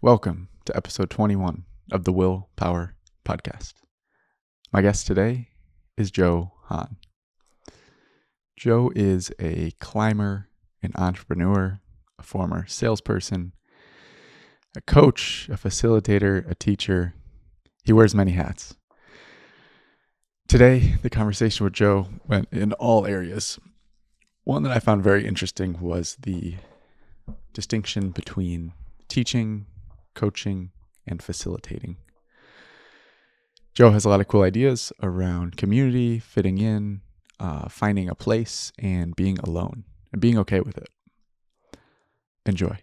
Welcome to episode 21 of the Willpower Podcast. My guest today is Joe Hahn. Joe is a climber, an entrepreneur, a former salesperson, a coach, a facilitator, a teacher. He wears many hats. Today, the conversation with Joe went in all areas. One that I found very interesting was the distinction between teaching, coaching, and facilitating. Joe has a lot of cool ideas around community, fitting in, finding a place, and being alone, and being okay with it. Enjoy.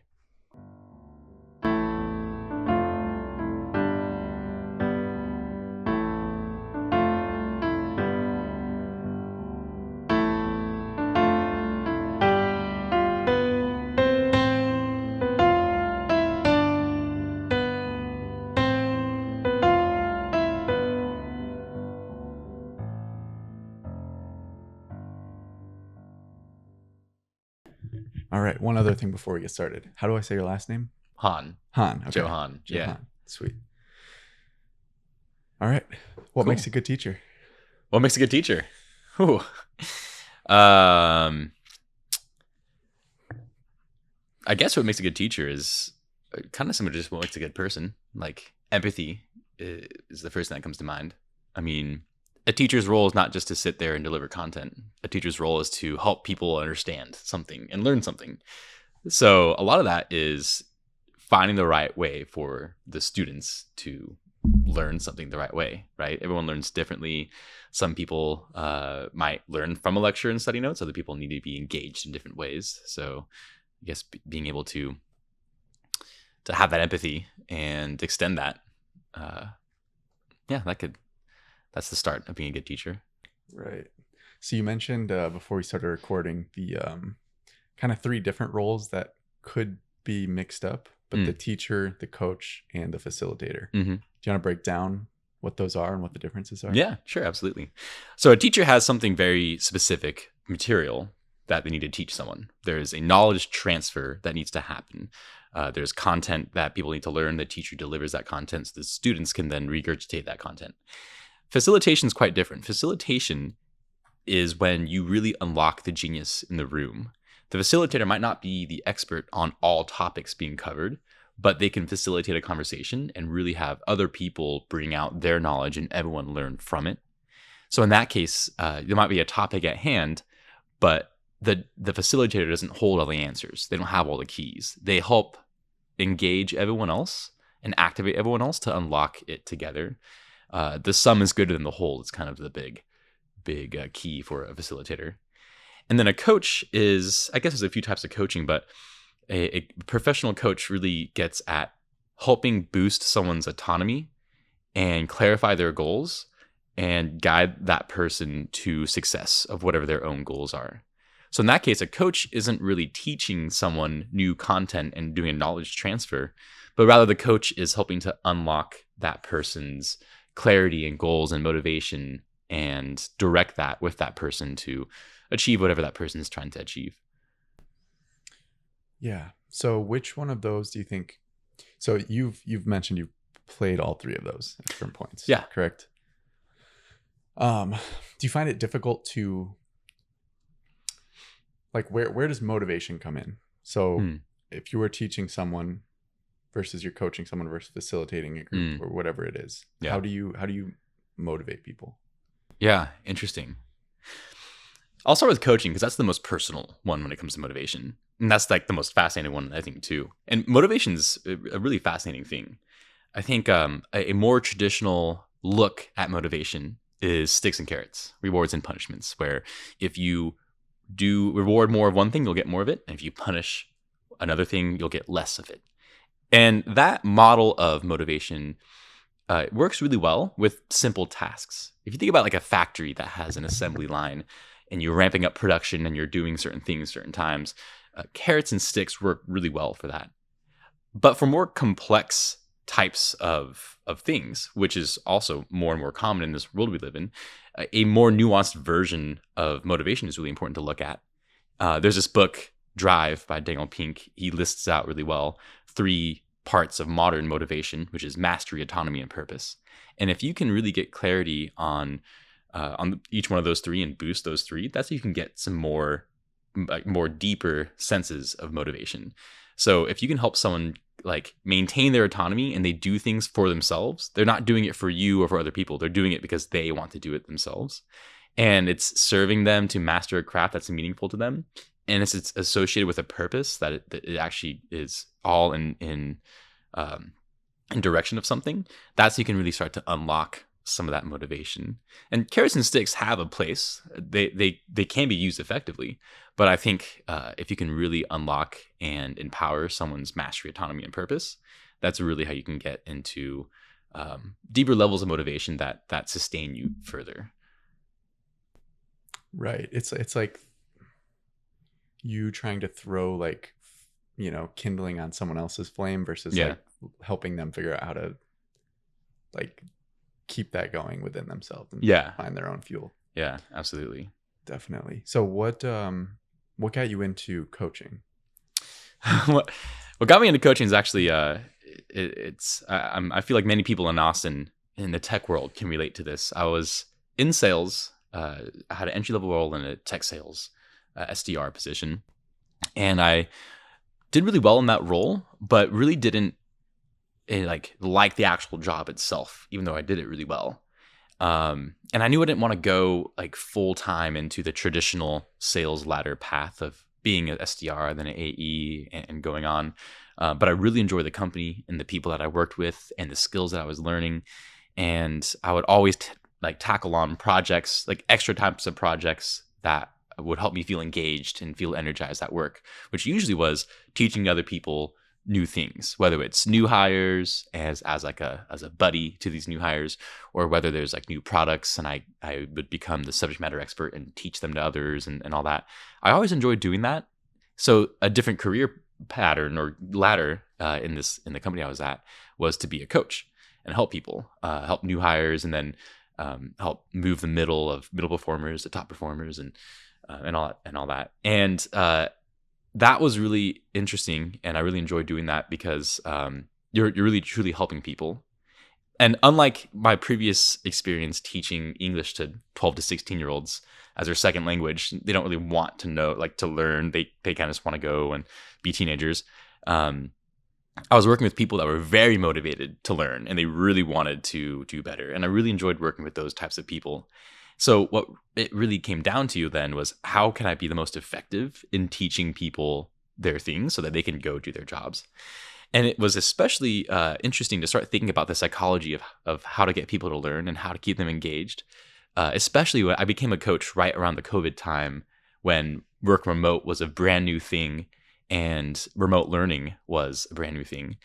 All right, one other thing before we get started. How do I say your last name? Hahn. Hahn. Okay. Joe Hahn. Joe Yeah. Hahn. Sweet. All right. What Cool. makes a good teacher? What makes a good teacher? Ooh. I guess what makes a good teacher is kind of similar to just what makes a good person. Like empathy is the first thing that comes to mind. I mean, a teacher's role is not just to sit there and deliver content. A teacher's role is to help people understand something and learn something. So a lot of that is finding the right way for the students to learn something the right way, right? Everyone learns differently. Some people might learn from a lecture and study notes. Other people need to be engaged in different ways. So I guess being able to have that empathy and extend that, that's the start of being a good teacher. Right. So you mentioned before we started recording the kind of three different roles that could be mixed up, but the teacher, the coach, and the facilitator. Mm-hmm. Do you want to break down what those are and what the differences are? Yeah, sure, absolutely. So a teacher has something very specific material that they need to teach someone. There's a knowledge transfer that needs to happen. There's content that people need to learn. The teacher delivers that content so the students can then regurgitate that content. Facilitation is quite different. Facilitation is when you really unlock the genius in the room. The facilitator might not be the expert on all topics being covered, but they can facilitate a conversation and really have other people bring out their knowledge and everyone learn from it. So in that case, there might be a topic at hand, but the facilitator doesn't hold all the answers. They don't have all the keys. They help engage everyone else and activate everyone else to unlock it together. The sum is greater than the whole. It's kind of the big key for a facilitator. And then a coach is, I guess there's a few types of coaching, but a professional coach really gets at helping boost someone's autonomy and clarify their goals and guide that person to success of whatever their own goals are. So in that case, a coach isn't really teaching someone new content and doing a knowledge transfer, but rather the coach is helping to unlock that person's clarity and goals and motivation and direct that with that person to achieve whatever that person is trying to achieve. Yeah. So which one of those do you think? So you've mentioned you've played all three of those at different points. Yeah. Correct. Do you find it difficult to, like, where does motivation come in? So if you were teaching someone versus you're coaching someone versus facilitating a group or whatever it is, how do you motivate people? Yeah, interesting. I'll start with coaching because that's the most personal one when it comes to motivation. And that's like the most fascinating one, I think, too. And motivation is a really fascinating thing. I think a more traditional look at motivation is sticks and carrots, rewards and punishments, where if you do reward more of one thing, you'll get more of it. And if you punish another thing, you'll get less of it. And that model of motivation works really well with simple tasks. If you think about like a factory that has an assembly line and you're ramping up production and you're doing certain things certain times, carrots and sticks work really well for that. But for more complex types of things, which is also more and more common in this world we live in, a more nuanced version of motivation is really important to look at. There's this book, Drive by Daniel Pink. He lists out really well 3 parts of modern motivation, which is mastery, autonomy, and purpose. And if you can really get clarity on each one of those three and boost those three, that's how you can get some more deeper senses of motivation. So if you can help someone like maintain their autonomy and they do things for themselves, they're not doing it for you or for other people. They're doing it because they want to do it themselves. And it's serving them to master a craft that's meaningful to them. And it's associated with a purpose that it actually is all in direction of something. That's how you can really start to unlock some of that motivation. And carrots and sticks have a place. They can be used effectively. But I think if you can really unlock and empower someone's mastery, autonomy, and purpose, that's really how you can get into deeper levels of motivation that sustain you further. Right. It's like you trying to throw like, kindling on someone else's flame versus like helping them figure out how to like keep that going within themselves and find their own fuel. Yeah, absolutely. Definitely. So what got you into coaching? what got me into coaching is actually I feel like many people in Austin in the tech world can relate to this. I was in sales. I had an entry-level role in a tech sales SDR position, and I did really well in that role, but really didn't like the actual job itself, even though I did it really well. And I knew I didn't want to go like full time into the traditional sales ladder path of being an SDR, then an AE, and going on. But I really enjoyed the company and the people that I worked with and the skills that I was learning. And I would always tackle on projects, like extra types of projects that would help me feel engaged and feel energized at work, which usually was teaching other people new things, whether it's new hires as a buddy to these new hires, or whether there's like new products and I would become the subject matter expert and teach them to others and all that. I always enjoyed doing that. So a different career pattern or ladder in the company I was at was to be a coach and help people, help new hires, and then help move the middle performers to top performers and all that. And that was really interesting, and I really enjoyed doing that because you're really truly helping people. And unlike my previous experience teaching English to 12 to 16-year-olds as their second language, they don't really want to know, to learn. They kind of just want to go and be teenagers. I was working with people that were very motivated to learn, and they really wanted to do better. And I really enjoyed working with those types of people. So what it really came down to then was, how can I be the most effective in teaching people their things so that they can go do their jobs? And it was especially interesting to start thinking about the psychology of how to get people to learn and how to keep them engaged, especially when I became a coach right around the COVID time when work remote was a brand new thing and remote learning was a brand new thing.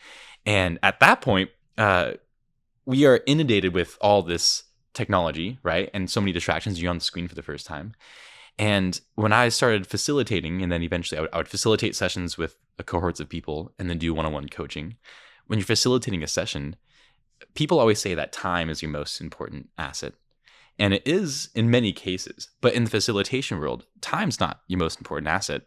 And at that point, we are inundated with all this technology, right? And so many distractions. You're on the screen for the first time. And when I started facilitating, and then eventually I would facilitate sessions with cohorts of people and then do one-on-one coaching. When you're facilitating a session, people always say that time is your most important asset. And it is in many cases. But in the facilitation world, time's not your most important asset.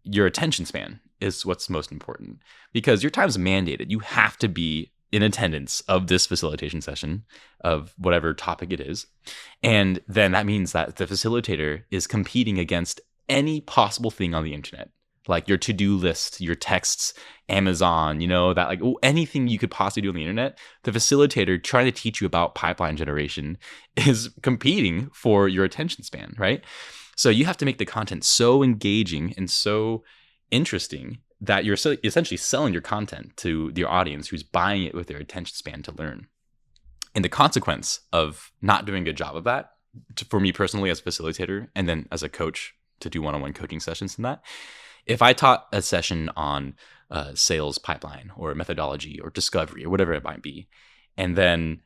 Your attention span is what's most important, because your time's mandated. You have to be in attendance of this facilitation session of whatever topic it is. And then that means that the facilitator is competing against any possible thing on the internet, like your to-do list, your texts, Amazon, anything you could possibly do on the internet. The facilitator trying to teach you about pipeline generation is competing for your attention span, right? So you have to make the content so engaging and so interesting that you're essentially selling your content to your audience who's buying it with their attention span to learn. And the consequence of not doing a good job of that, for me personally as a facilitator, and then as a coach to do one-on-one coaching sessions and that, if I taught a session on sales pipeline or methodology or discovery or whatever it might be, and then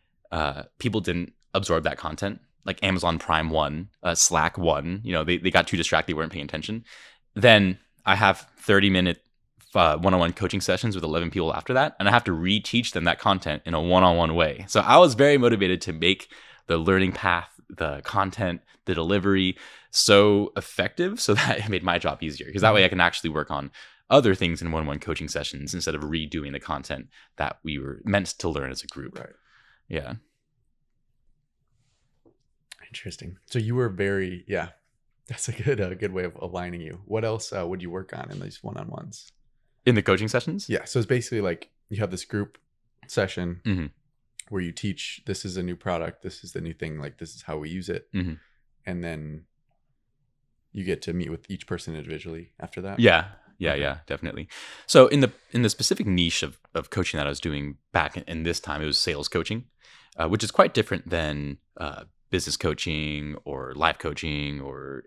people didn't absorb that content, like Amazon Prime won, Slack won, they got too distracted, they weren't paying attention, then I have 30-minute one-on-one coaching sessions with 11 people after that, and I have to reteach them that content in a one-on-one way. So I was very motivated to make the learning path, the content, the delivery so effective so that it made my job easier, because that way I can actually work on other things in one-on-one coaching sessions instead of redoing the content that we were meant to learn as a group. Right. Yeah. Interesting. So you were very, that's a good way of aligning you. What else would you work on in these one-on-ones? In the coaching sessions? Yeah. So it's basically like you have this group session Mm-hmm. where you teach, this is a new product, this is the new thing, like this is how we use it. Mm-hmm. And then you get to meet with each person individually after that. Yeah, Okay. definitely. So in the specific niche of coaching that I was doing back in this time, it was sales coaching, which is quite different than business coaching or life coaching or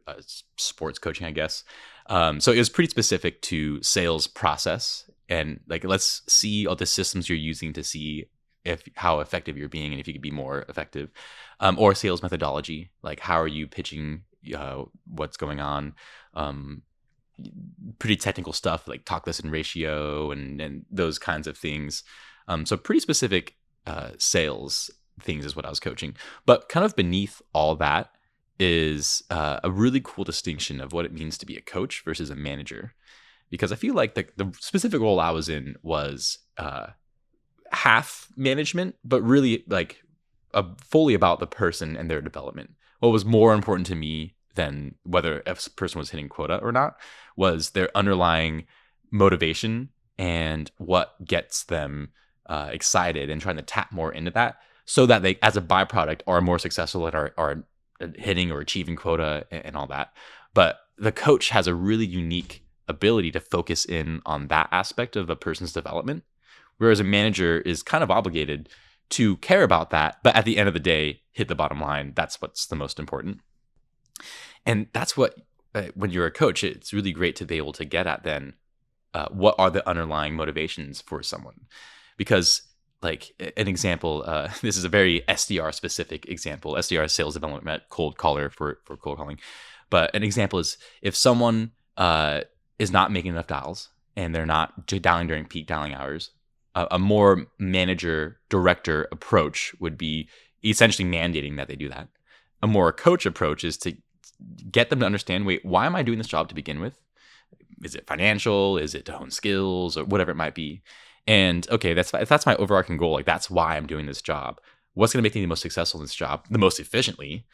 sports coaching, I guess. So it was pretty specific to sales process, and like, let's see all the systems you're using to see how effective you're being and if you could be more effective, or sales methodology, like how are you pitching, what's going on, pretty technical stuff like talk listen ratio and those kinds of things. So pretty specific sales things is what I was coaching. But kind of beneath all that is a really cool distinction of what it means to be a coach versus a manager. Because I feel like the specific role I was in was half management, but really like fully about the person and their development. What was more important to me than whether a person was hitting quota or not was their underlying motivation and what gets them excited, and trying to tap more into that so that they, as a byproduct, are more successful and are hitting or achieving quota and all that. But the coach has a really unique ability to focus in on that aspect of a person's development, whereas a manager is kind of obligated to care about that, but at the end of the day, hit the bottom line. That's what's the most important. And that's what, when you're a coach, it's really great to be able to get at then, what are the underlying motivations for someone? Because like an example, this is a very SDR specific example. SDR is sales development, cold caller for cold calling. But an example is if someone is not making enough dials and they're not dialing during peak dialing hours, a more manager director approach would be essentially mandating that they do that. A more coach approach is to get them to understand, wait, why am I doing this job to begin with? Is it financial? Is it to hone skills or whatever it might be? And okay, that's my overarching goal. Like, that's why I'm doing this job. What's going to make me the most successful in this job, the most efficiently?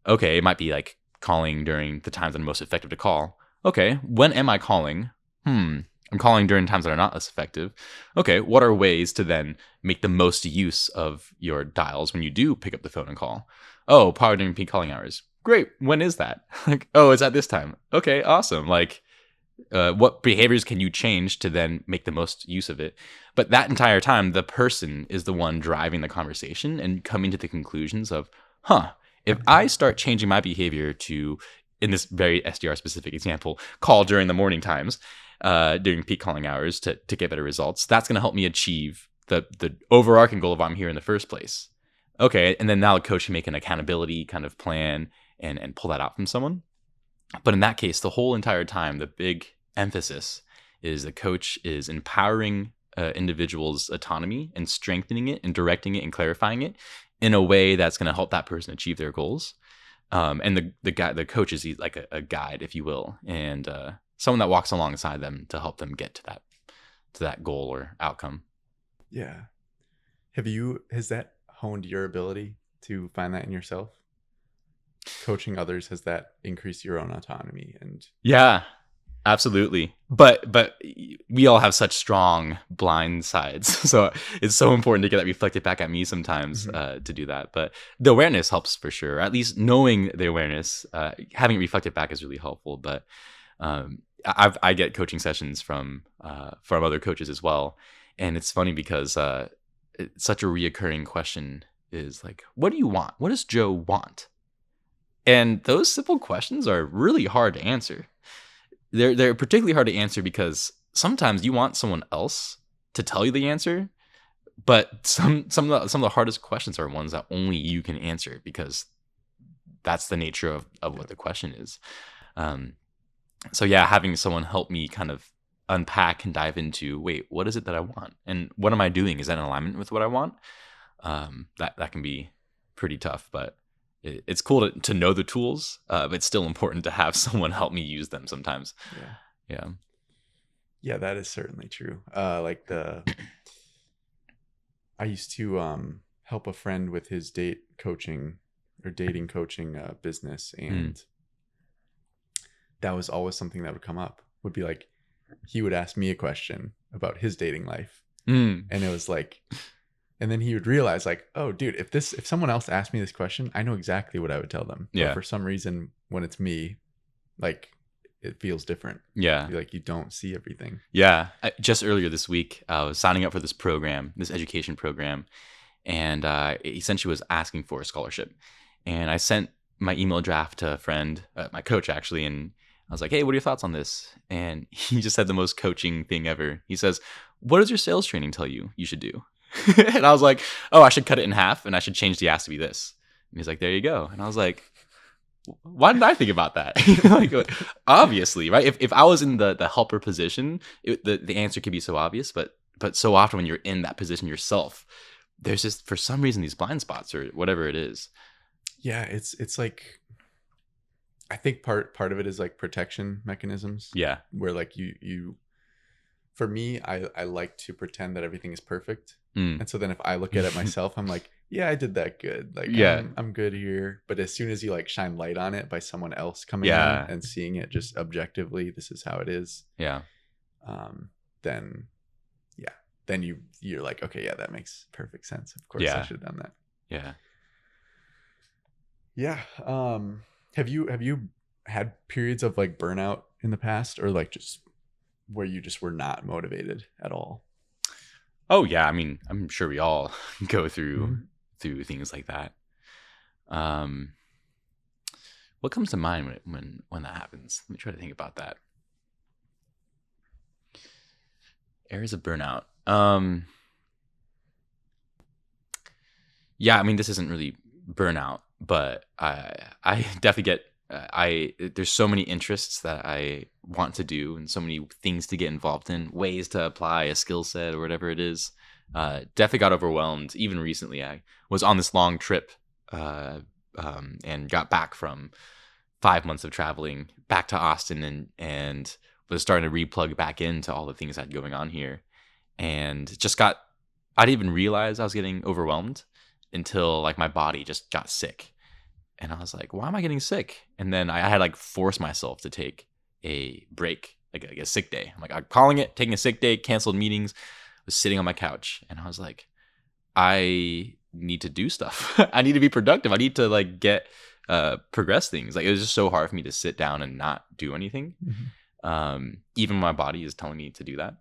Okay, it might be like calling during the times that are most effective to call. Okay, when am I calling? I'm calling during times that are not as effective. Okay, what are ways to then make the most use of your dials when you do pick up the phone and call? Oh, probably during peak calling hours. Great. When is that? Like, oh, it's at this time. Okay, awesome. Like, what behaviors can you change to then make the most use of it? But that entire time, the person is the one driving the conversation and coming to the conclusions of, if I start changing my behavior to, in this very SDR specific example, call during the morning times, during peak calling hours to get better results, that's going to help me achieve the overarching goal of why I'm here in the first place. Okay, and then now the coach can make an accountability kind of plan and pull that out from someone. But in that case, the whole entire time, the big emphasis is the coach is empowering individuals' autonomy and strengthening it and directing it and clarifying it in a way that's going to help that person achieve their goals. And the coach is like a guide, if you will, and someone that walks alongside them to help them get to that goal or outcome. Yeah. Has that honed your ability to find that in yourself? Coaching others, has that increased your own autonomy? And yeah, absolutely. But we all have such strong blind sides, so it's so important to get that reflected back at me sometimes, to do that. But the awareness helps for sure. At least knowing the awareness, having it reflected back is really helpful. But I get coaching sessions from other coaches as well, and it's funny because it's such a reoccurring question is like, what do you want? What does Joe want? And those simple questions are really hard to answer. They're particularly hard to answer because sometimes you want someone else to tell you the answer, but some of the hardest questions are ones that only you can answer because that's the nature of what the question is. So yeah, having someone help me kind of unpack and dive into, wait, what is it that I want? And what am I doing? Is that in alignment with what I want? That can be pretty tough, but it's cool to know the tools, but it's still important to have someone help me use them sometimes. yeah. Yeah, that is certainly true. I used to help a friend with his dating coaching business, Mm. and that was always something that would come up. Would be like he would ask me a question about his dating life, Mm. and it was like, and then he would realize like, oh, dude, if someone else asked me this question, I know exactly what I would tell them. But Yeah. for some reason, when it's me, like it feels different. Yeah. Like you don't see everything. Yeah. Just earlier this week, I was signing up for this program, this education program, and it essentially was asking for a scholarship. And I sent my email draft to a friend, my coach actually, and I was like, "Hey, what are your thoughts on this?" And he just said the most coaching thing ever. He says, "What does your sales training tell you should do?" And I was like, "Oh, I should cut it in half, and I should change the ask to be this." And he's like, "There you go." And I was like, why didn't I think about that? Like, obviously, right? If I was in the helper position, the answer could be so obvious, but so often when you're in that position yourself, there's just for some reason these blind spots or whatever it is. Yeah, it's like I think part of it is like protection mechanisms. Yeah. Where like you for me, I like to pretend that everything is perfect. Mm. And so then if I look at it myself, I'm like, yeah, I did that good. Like Yeah. I'm good here. But as soon as you like shine light on it by someone else coming Yeah. in and seeing it just objectively, this is how it is. Yeah. Then yeah. Then you're like, okay, yeah, that makes perfect sense. Of course Yeah. I should have done that. Yeah. Yeah. Have you had periods of like burnout in the past, or like just where you just were not motivated at all? Oh yeah. I mean, I'm sure we all go through Mhm. things like that. What comes to mind when that happens? Let me try to think about that. Areas of burnout. Yeah, I mean, this isn't really burnout, but I definitely get there's so many interests that I want to do and so many things to get involved in, ways to apply a skill set or whatever it is. Definitely got overwhelmed. Even recently, I was on this long trip and got back from 5 months of traveling back to Austin and was starting to replug back into all the things I had going on here. And I didn't even realize I was getting overwhelmed until like my body just got sick. And I was like, why am I getting sick? And then I had like forced myself to take a break, like a sick day. I'm calling it, taking a sick day, canceled meetings, was sitting on my couch. And I was like, I need to do stuff. I need to be productive. I need to like get progress things. Like it was just so hard for me to sit down and not do anything. Mm-hmm. Even my body is telling me to do that.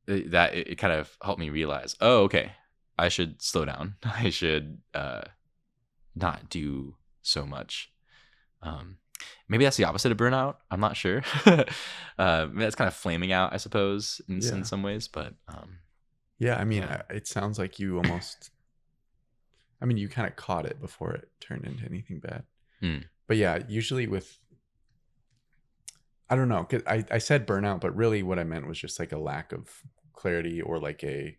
That it kind of helped me realize, oh, okay, I should slow down. I should not do so much. Maybe that's the opposite of burnout. I'm not sure. That's kind of flaming out, I suppose, in some ways. But yeah, I mean, yeah. it sounds like you almost. I mean, you kind of caught it before it turned into anything bad. But yeah, usually with. I don't know, 'cause I said burnout, but really what I meant was just like a lack of clarity or like a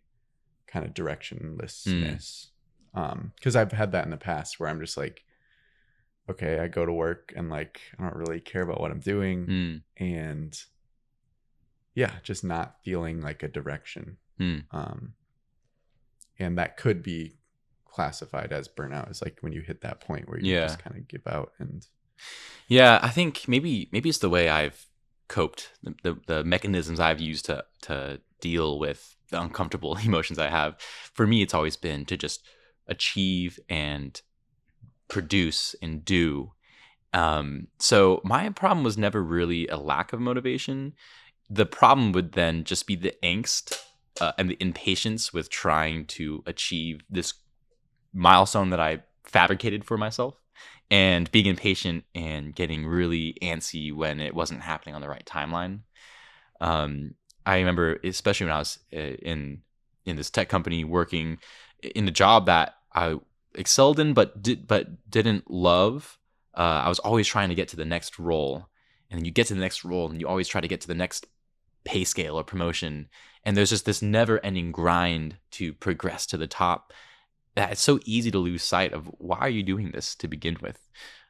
kind of directionlessness. Because I've had that in the past where I'm just like, okay, I go to work and like I don't really care about what I'm doing, and yeah, just not feeling like a direction. And that could be classified as burnout, is like when you hit that point where you just kind of give out. And yeah, I think maybe it's the way I've coped, the mechanisms I've used to deal with the uncomfortable emotions I have. For me, it's always been to just achieve and produce and do. So my problem was never really a lack of motivation. The problem would then just be the angst and the impatience with trying to achieve this milestone that I fabricated for myself, and being impatient and getting really antsy when it wasn't happening on the right timeline. I remember, especially when I was in this tech company working in a job that I excelled in, but didn't love. I was always trying to get to the next role, and then you get to the next role, and you always try to get to the next pay scale or promotion, and there's just this never-ending grind to progress to the top. That it's so easy to lose sight of why are you doing this to begin with?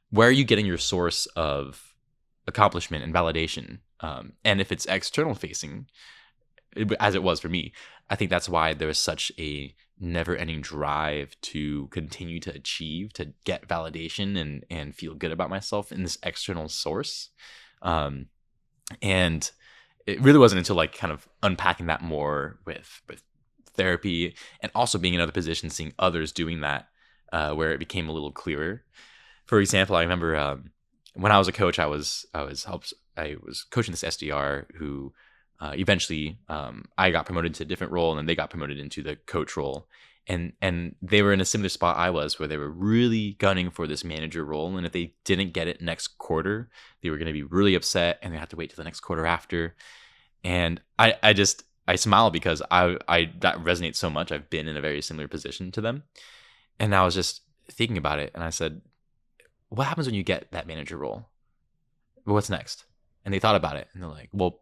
Where are you getting your source of accomplishment and validation? And if it's external facing, as it was for me, I think that's why there was such a never-ending drive to continue to achieve, to get validation and feel good about myself in this external source. And it really wasn't until like kind of unpacking that more with therapy and also being in other positions, seeing others doing that, where it became a little clearer. For example, I remember when I was a coach, I was coaching this SDR who eventually I got promoted to a different role, and then they got promoted into the coach role. And they were in a similar spot I was, where they were really gunning for this manager role. And if they didn't get it next quarter, they were going to be really upset, and they had to wait till the next quarter after. And I smile because I that resonates so much. I've been in a very similar position to them. And I was just thinking about it, and I said, what happens when you get that manager role? What's next? And they thought about it, and they're like, well,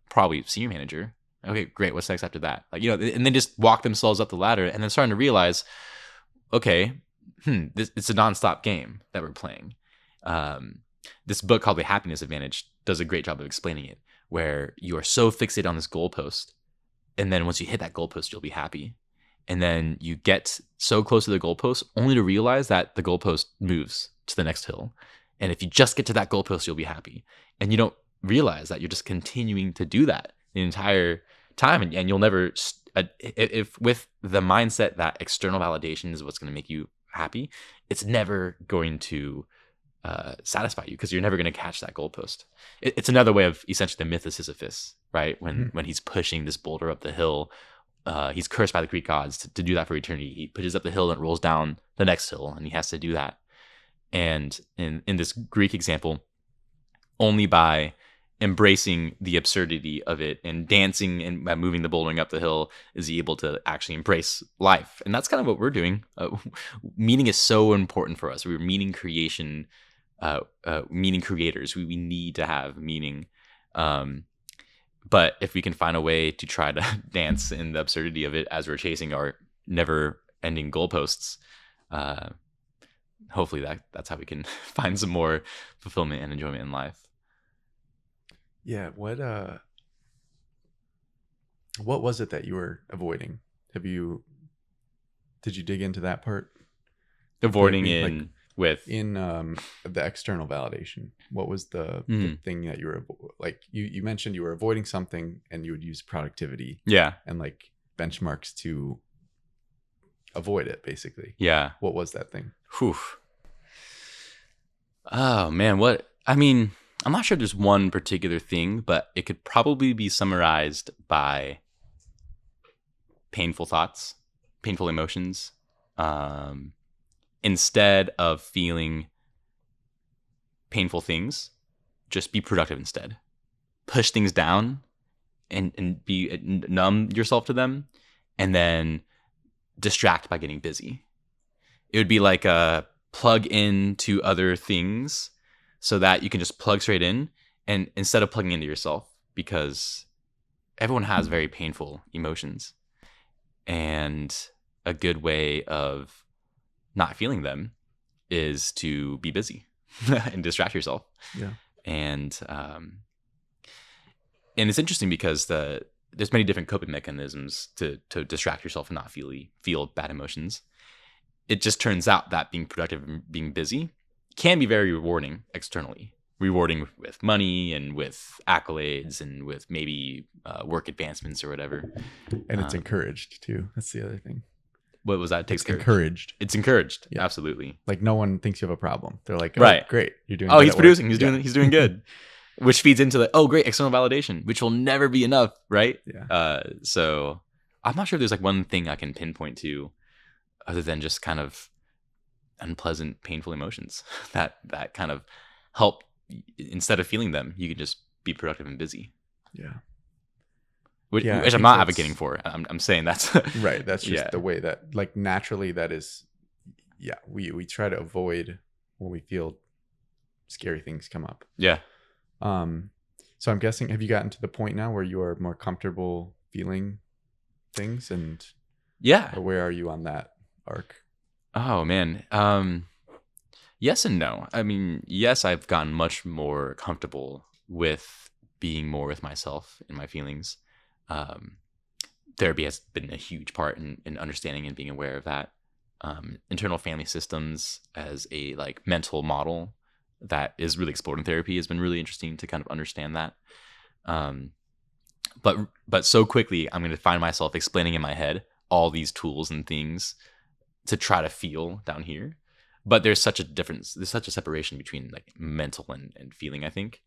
probably senior manager. Okay, great. What's next after that? Like, and they just walk themselves up the ladder, and then starting to realize, okay, it's a nonstop game that we're playing. This book called The Happiness Advantage does a great job of explaining it, where you are so fixated on this goalpost, and then once you hit that goalpost, you'll be happy. And then you get so close to the goalpost only to realize that the goalpost moves to the next hill. And if you just get to that goalpost, you'll be happy. And you don't realize that you're just continuing to do that the entire time. And you'll never, if with the mindset that external validation is what's going to make you happy, it's never going to satisfy you, because you're never going to catch that goalpost. It's another way of essentially the myth of Sisyphus, right? When he's pushing this boulder up the hill, he's cursed by the Greek gods to do that for eternity. He pushes up the hill and rolls down the next hill, and he has to do that. And in this Greek example, only by embracing the absurdity of it and dancing and by moving the bouldering up the hill is he able to actually embrace life. And that's kind of what we're doing. Meaning is so important for us. We're meaning creation, meaning creators. We need to have meaning. But if we can find a way to try to dance in the absurdity of it as we're chasing our never-ending goalposts, hopefully that's how we can find some more fulfillment and enjoyment in life. Yeah. What was it that you were avoiding? Did you dig into that part? Avoiding the external validation. What was the thing that you were like? You mentioned you were avoiding something, and you would use productivity, and like benchmarks to avoid it, basically. Yeah. What was that thing? Whew. Oh man, I'm not sure there's one particular thing, but it could probably be summarized by painful thoughts, painful emotions. Instead of feeling painful things, just be productive instead. Push things down and be numb yourself to them, and then distract by getting busy. It would be like a plug into other things so that you can just plug straight in, and instead of plugging into yourself, because everyone has very painful emotions, and a good way of not feeling them is to be busy and distract yourself. Yeah. And it's interesting because there's many different coping mechanisms to distract yourself and not feel bad emotions. It just turns out that being productive and being busy can be very rewarding externally. Rewarding with money and with accolades and with maybe work advancements or whatever. And it's encouraged too. That's the other thing. What was that? It's encouraged. It's encouraged. Yeah. Absolutely. Like no one thinks you have a problem. They're like, oh, right, great, you're doing. Oh, he's producing. Work. He's doing good, which feeds into the great external validation, which will never be enough, right? Yeah. So I'm not sure if there's like one thing I can pinpoint to, other than just kind of unpleasant, painful emotions that kind of help. Instead of feeling them, you can just be productive and busy. Yeah. Which I'm not advocating for. I'm saying that's right. That's just the way that, like, naturally that is. Yeah, we try to avoid when we feel scary things come up. Yeah. So I'm guessing, have you gotten to the point now where you are more comfortable feeling things, and or where are you on that arc? Oh man. Yes and no. I mean, yes, I've gotten much more comfortable with being more with myself and my feelings. Therapy has been a huge part in understanding and being aware of that. Internal family systems as a like mental model that is really explored in therapy has been really interesting to kind of understand that. But so quickly I'm going to find myself explaining in my head all these tools and things to try to feel down here. But there's such a difference. There's such a separation between like mental and feeling, I think.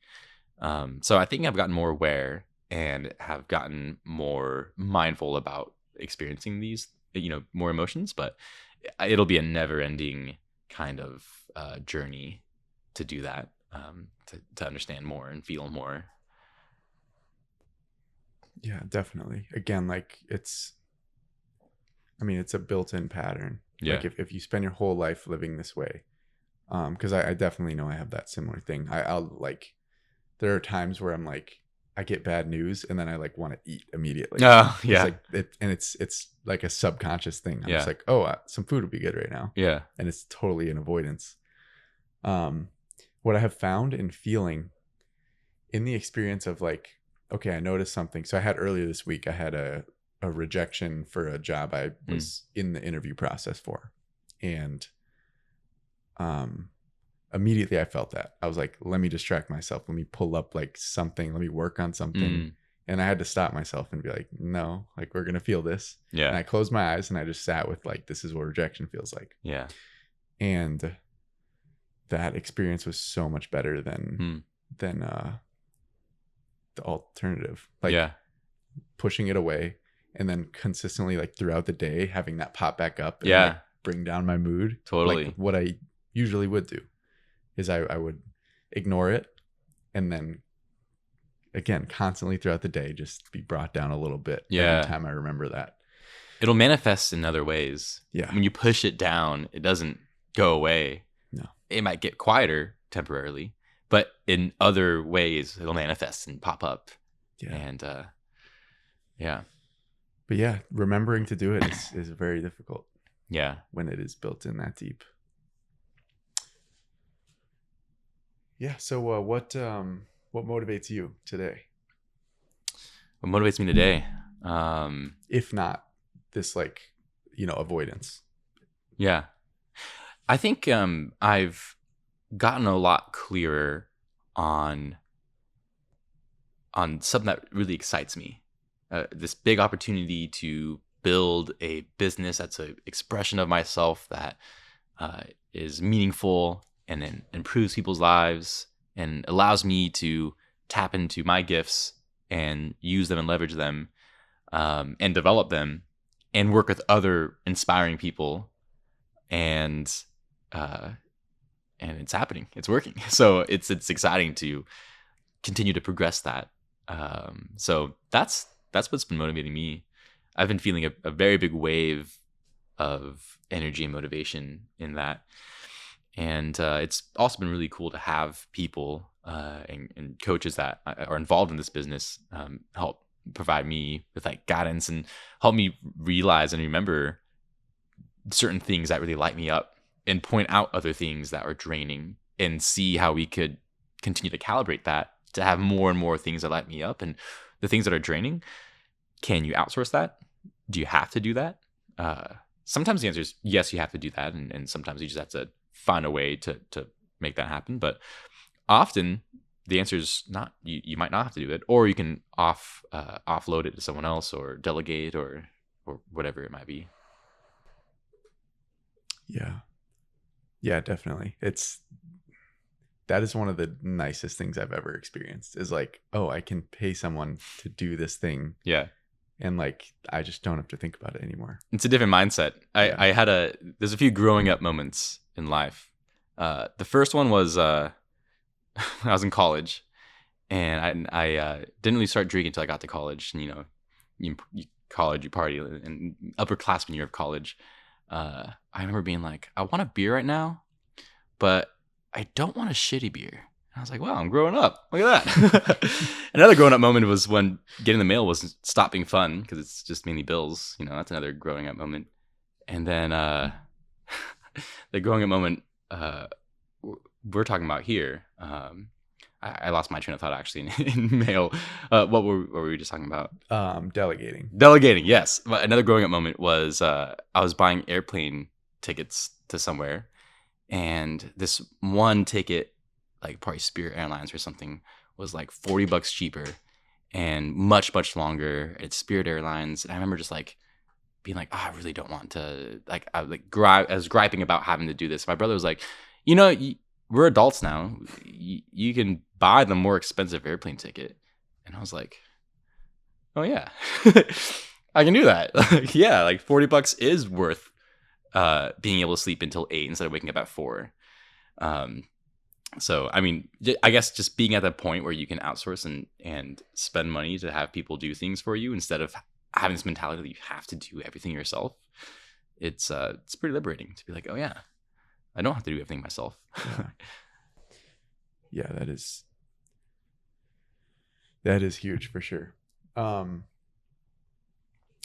So I think I've gotten more aware and have gotten more mindful about experiencing these, more emotions, but it'll be a never ending kind of journey to do that, to understand more and feel more. Yeah, definitely. Again, like it's a built-in pattern. Yeah. Like if you spend your whole life living this way, because I definitely know I have that similar thing. I'll like, there are times where I'm like, I get bad news and then I like want to eat immediately. Yeah. It's like a subconscious thing. I'm Yeah. just like, oh, some food would be good right now. Yeah. And it's totally an avoidance. What I have found in feeling in the experience of like, okay, I noticed something. So I had earlier this week, I had a rejection for a job I was in the interview process for. And immediately I felt that. I was like, let me distract myself. Let me pull up like something. Let me work on something. And I had to stop myself and be like, no, like we're going to feel this. Yeah. And I closed my eyes and I just sat with like, this is what rejection feels like. Yeah. And that experience was so much better than the alternative. Like pushing it away and then consistently like throughout the day having that pop back up and like, bring down my mood. Totally. Like what I usually would do is I would ignore it and then again constantly throughout the day just be brought down a little bit every time I remember that. It'll manifest in other ways. Yeah. When you push it down, it doesn't go away. No. It might get quieter temporarily, but in other ways it'll manifest and pop up. Yeah. And yeah. But yeah, remembering to do it is very difficult. Yeah. When it is built in that deep. Yeah. So what motivates you today? What motivates me today? If not this like, avoidance. Yeah. I think I've gotten a lot clearer on something that really excites me. This big opportunity to build a business that's an expression of myself that is meaningful and then improves people's lives and allows me to tap into my gifts and use them and leverage them and develop them and work with other inspiring people. And it's happening. It's working. So it's exciting to continue to progress that. So that's what's been motivating me. I've been feeling a very big wave of energy and motivation in that. And it's also been really cool to have people and coaches that are involved in this business help provide me with like guidance and help me realize and remember certain things that really light me up and point out other things that are draining and see how we could continue to calibrate that to have more and more things that light me up. And the things that are draining, can you outsource that? Do you have to do that? Sometimes the answer is yes, you have to do that. And sometimes you just have to find a way to make that happen. But often the answer is not, you might not have to do it, or you can offload it to someone else or delegate or whatever it might be. Yeah, definitely. That is one of the nicest things I've ever experienced is like, oh, I can pay someone to do this thing. Yeah. And like, I just don't have to think about it anymore. It's a different mindset. There's a few growing up moments in life. The first one was when I was in college, and I didn't really start drinking until I got to college. And you party, and upperclassmen year of college. I remember being like, I want a beer right now, but I don't want a shitty beer. And I was like, wow, I'm growing up. Look at that. Another growing up moment was when getting the mail was stopped being fun because it's just mainly bills. That's another growing up moment. And then the growing up moment we're talking about here, I lost my train of thought actually in mail. What were we just talking about? Delegating. Delegating, yes. But another growing up moment was I was buying airplane tickets to somewhere, and this one ticket, like probably Spirit Airlines or something, was like $40 cheaper and much, much longer. It's Spirit Airlines. And I remember just like being like, oh, I really don't want to, like, I was griping about having to do this. My brother was like, we're adults now. You can buy the more expensive airplane ticket. And I was like, oh yeah, I can do that. Yeah, like $40 is worth being able to sleep until 8 instead of waking up at 4. So I mean, I guess just being at that point where you can outsource and spend money to have people do things for you instead of having this mentality that you have to do everything yourself. It's pretty liberating to be like, oh yeah, I don't have to do everything myself. Yeah, that is huge for sure.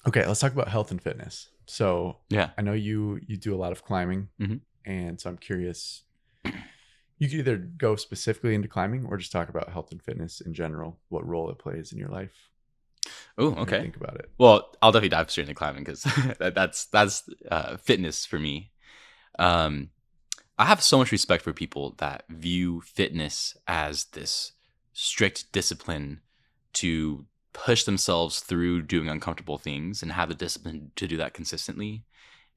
Okay, let's talk about health and fitness. So Yeah, I know you do a lot of climbing, Mhm. and so I'm curious. You could either go specifically into climbing or just talk about health and fitness in general, what role it plays in your life. Oh, What do you okay. think about it. Well, I'll definitely dive straight into climbing because that's fitness for me. Um, I have so much respect for people that view fitness as this strict discipline to push themselves through doing uncomfortable things and have the discipline to do that consistently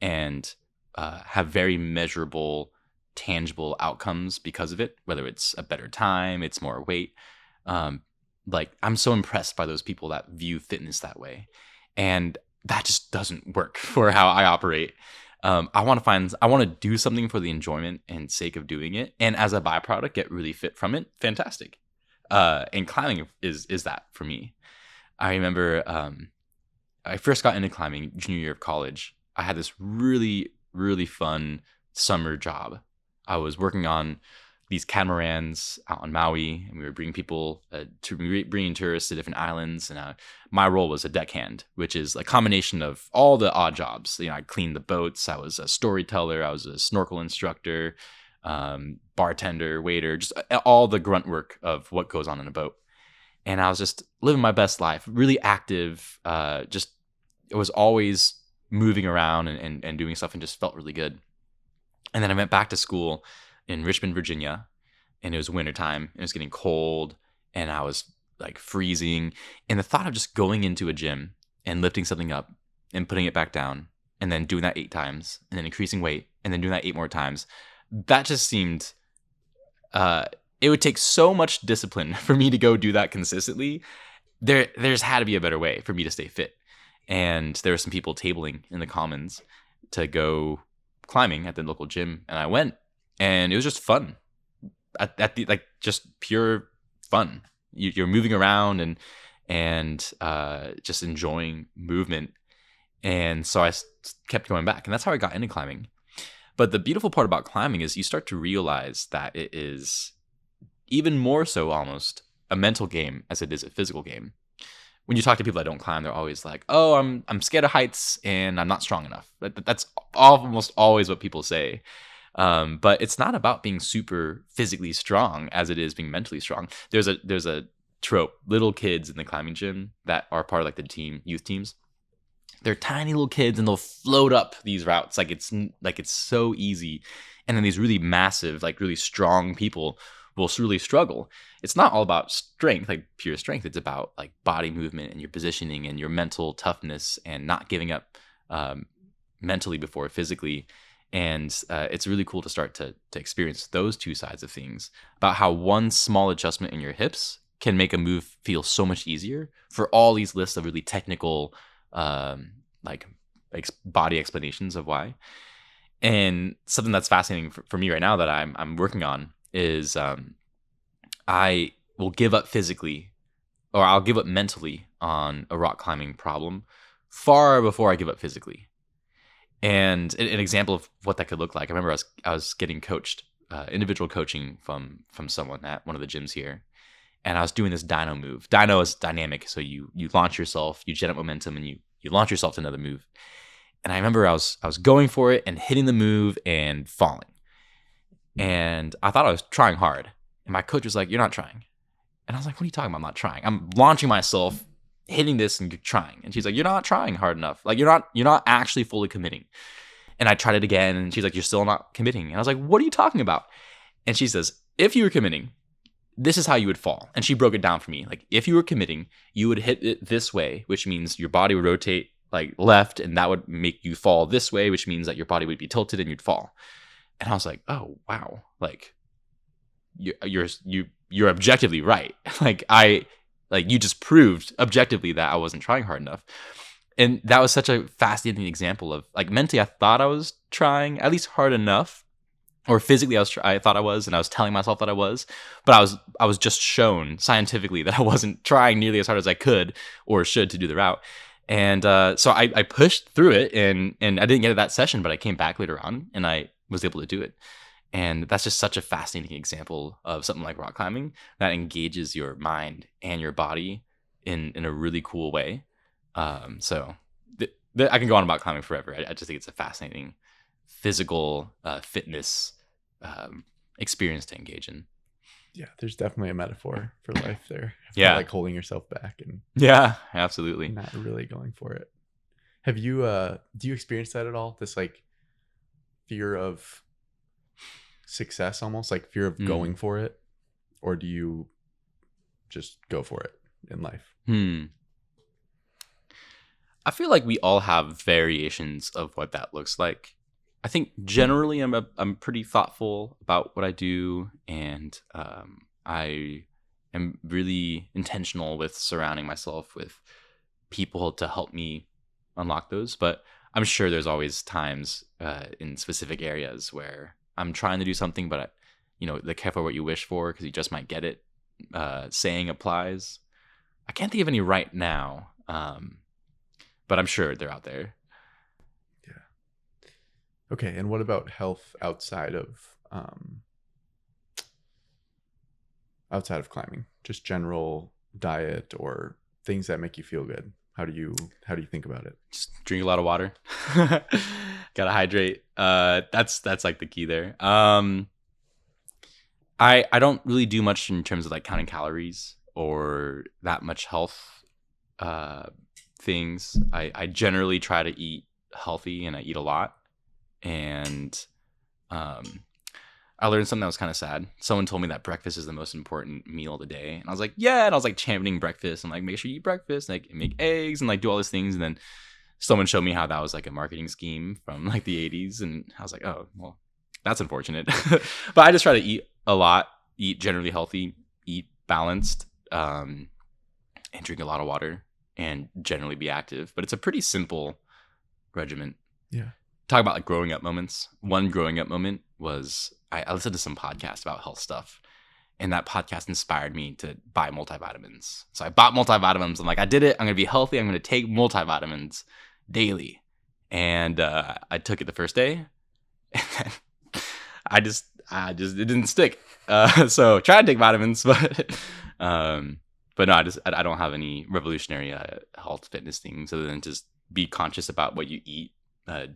and have very measurable, tangible outcomes because of it, whether it's a better time, it's more weight. Like, I'm so impressed by those people that view fitness that way. And that just doesn't work for how I operate. I want to do something for the enjoyment and sake of doing it. And as a byproduct, get really fit from it. Fantastic. And climbing is that for me. I remember I first got into climbing junior year of college. I had this really, really fun summer job. I was working on these catamarans out on Maui, and we were bringing people bringing tourists to different islands. And my role was a deckhand, which is a combination of all the odd jobs. I cleaned the boats. I was a storyteller. I was a snorkel instructor, bartender, waiter, just all the grunt work of what goes on in a boat. And I was just living my best life, really active. It was always moving around and doing stuff, and just felt really good. And then I went back to school in Richmond, Virginia, and it was wintertime. It was getting cold, and I was like freezing. And the thought of just going into a gym and lifting something up and putting it back down, and then doing that 8 times, and then increasing weight, and then doing that 8 more times, that just seemed it would take so much discipline for me to go do that consistently. There's had to be a better way for me to stay fit. And there were some people tabling in the commons to go climbing at the local gym, and I went, and it was just fun. At the like just pure fun. You're moving around and just enjoying movement. And so I kept going back, and that's how I got into climbing. But the beautiful part about climbing is you start to realize that it is even more so almost a mental game as it is a physical game. When you talk to people that don't climb, they're always like, "Oh, I'm scared of heights and I'm not strong enough." That's almost always what people say. But it's not about being super physically strong as it is being mentally strong. There's a trope: little kids in the climbing gym that are part of like the youth teams. They're tiny little kids, and they'll float up these routes like it's so easy. And then these really massive, like really strong people will really struggle. It's not all about strength, like pure strength. It's about like body movement and your positioning and your mental toughness and not giving up mentally before physically. And it's really cool to start to experience those two sides of things, about how one small adjustment in your hips can make a move feel so much easier, for all these lists of really technical body explanations of why. And something that's fascinating for me right now that I'm working on is I will give up physically, or I'll give up mentally on a rock climbing problem far before I give up physically. And an example of what that could look like, I remember I was getting coached, individual coaching from someone at one of the gyms here, and I was doing this dyno move. Dyno is dynamic, so you launch yourself, you generate momentum, and you launch yourself to another move. And I remember I was going for it and hitting the move and falling. And I thought I was trying hard. And my coach was like, "You're not trying." And I was like, "What are you talking about? I'm not trying. I'm launching myself, hitting this, and you're trying." And she's like, "You're not trying hard enough. Like you're not actually fully committing." And I tried it again, and she's like, "You're still not committing." And I was like, "What are you talking about?" And she says, "If you were committing, this is how you would fall." And she broke it down for me. Like, if you were committing, you would hit it this way, which means your body would rotate like left, and that would make you fall this way, which means that your body would be tilted and you'd fall. And I was like, "Oh wow, like you're objectively right." Like you just proved objectively that I wasn't trying hard enough. And that was such a fascinating example of, like, mentally I thought I was trying at least hard enough, or physically I thought I was, and I was telling myself that I was, but I was just shown scientifically that I wasn't trying nearly as hard as I could or should to do the route. And so I pushed through it, and I didn't get it that session, but I came back later on and I was able to do it. And that's just such a fascinating example of something like rock climbing that engages your mind and your body in a really cool way. So I can go on about climbing forever. I just think it's a fascinating physical fitness experience to engage in. Yeah, there's definitely a metaphor for life there. Yeah, like holding yourself back and yeah, absolutely. not really going for it. Have you do you experience that at all? This like fear of success, almost like fear of going for it, or do you just go for it in life? I feel like we all have variations of what that looks like. I think generally I'm pretty thoughtful about what I do, and I am really intentional with surrounding myself with people to help me unlock those. But I'm sure there's always times in specific areas where I'm trying to do something, but the careful what you wish for, because you just might get it. Saying applies. I can't think of any right now, but I'm sure they're out there. Okay, and what about health outside of climbing? Just general diet or things that make you feel good. How do you think about it? Just drink a lot of water. Gotta hydrate. That's like the key there. I don't really do much in terms of like counting calories or that much health things. I generally try to eat healthy, and I eat a lot. And I learned something that was kind of sad. Someone told me that breakfast is the most important meal of the day. And I was like, yeah. And I was like championing breakfast and like, make sure you eat breakfast, and like make eggs and like do all these things. And then someone showed me how that was like a marketing scheme from like the 80s. And I was like, oh, well, that's unfortunate. But I just try to eat a lot, eat generally healthy, eat balanced, and drink a lot of water, and generally be active. But it's a pretty simple regimen. Yeah. Talk about like growing up moments. One growing up moment was I listened to some podcast about health stuff, and that podcast inspired me to buy multivitamins. So I bought multivitamins. I'm like, I did it. I'm going to be healthy. I'm going to take multivitamins daily. And I took it the first day, and then I just it didn't stick. So try to take vitamins, but no, I don't have any revolutionary health fitness things other than just be conscious about what you eat.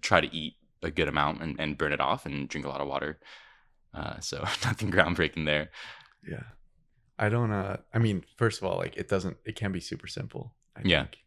Try to eat a good amount and burn it off, and drink a lot of water. So nothing groundbreaking there. Yeah. I don't, I mean, first of all, like it can be super simple. I think.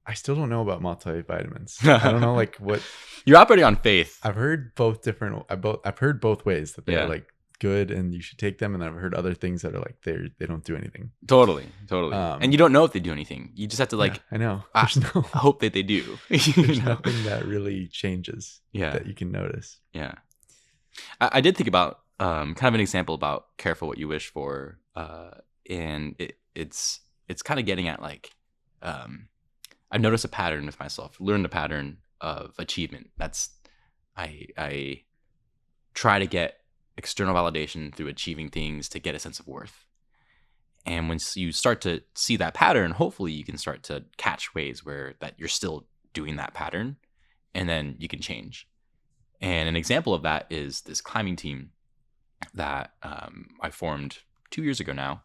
I still don't know about multivitamins. I don't know like what you're operating on faith. I've heard I've heard both ways that they're like good and you should take them, and I've heard other things that are like they don't do anything. Totally. And you don't know if they do anything. You just have to like I know. Hope that they do. There's nothing that really changes that you can notice. Yeah. I did think about kind of an example about careful what you wish for, and it's kind of getting at like I've noticed a pattern with myself, learned a pattern of achievement. That's I try to get external validation through achieving things to get a sense of worth. And once you start to see that pattern, hopefully you can start to catch ways where that you're still doing that pattern, and then you can change. And an example of that is this climbing team that I formed 2 years ago now,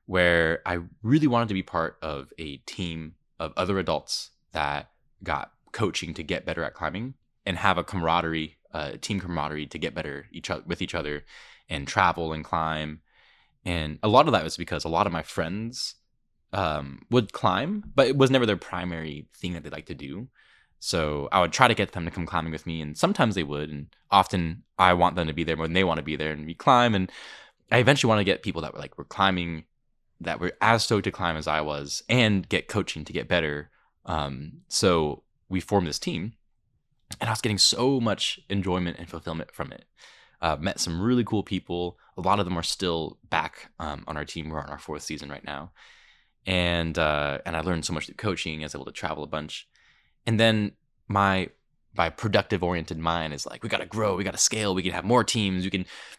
where I really wanted to be part of a team of other adults that got coaching to get better at climbing. and have a camaraderie, team camaraderie to get better with each other and travel and climb. And a lot of that was because a lot of my friends would climb, but it was never their primary thing that they like to do. So I would try to get them to come climbing with me, and sometimes they would, and often I want them to be there when they want to be there, and we climb. And I eventually want to get people that were climbing, that were as stoked to climb as I was, and get coaching to get better. So we formed this team, and I was getting so much enjoyment and fulfillment from it. Met some really cool people. A lot of them are still back on our team. We're on our 4th season right now, and I learned so much through coaching. I was able to travel a bunch. And then my productive oriented mind is like, we got to grow, we got to scale, we can have more teams, we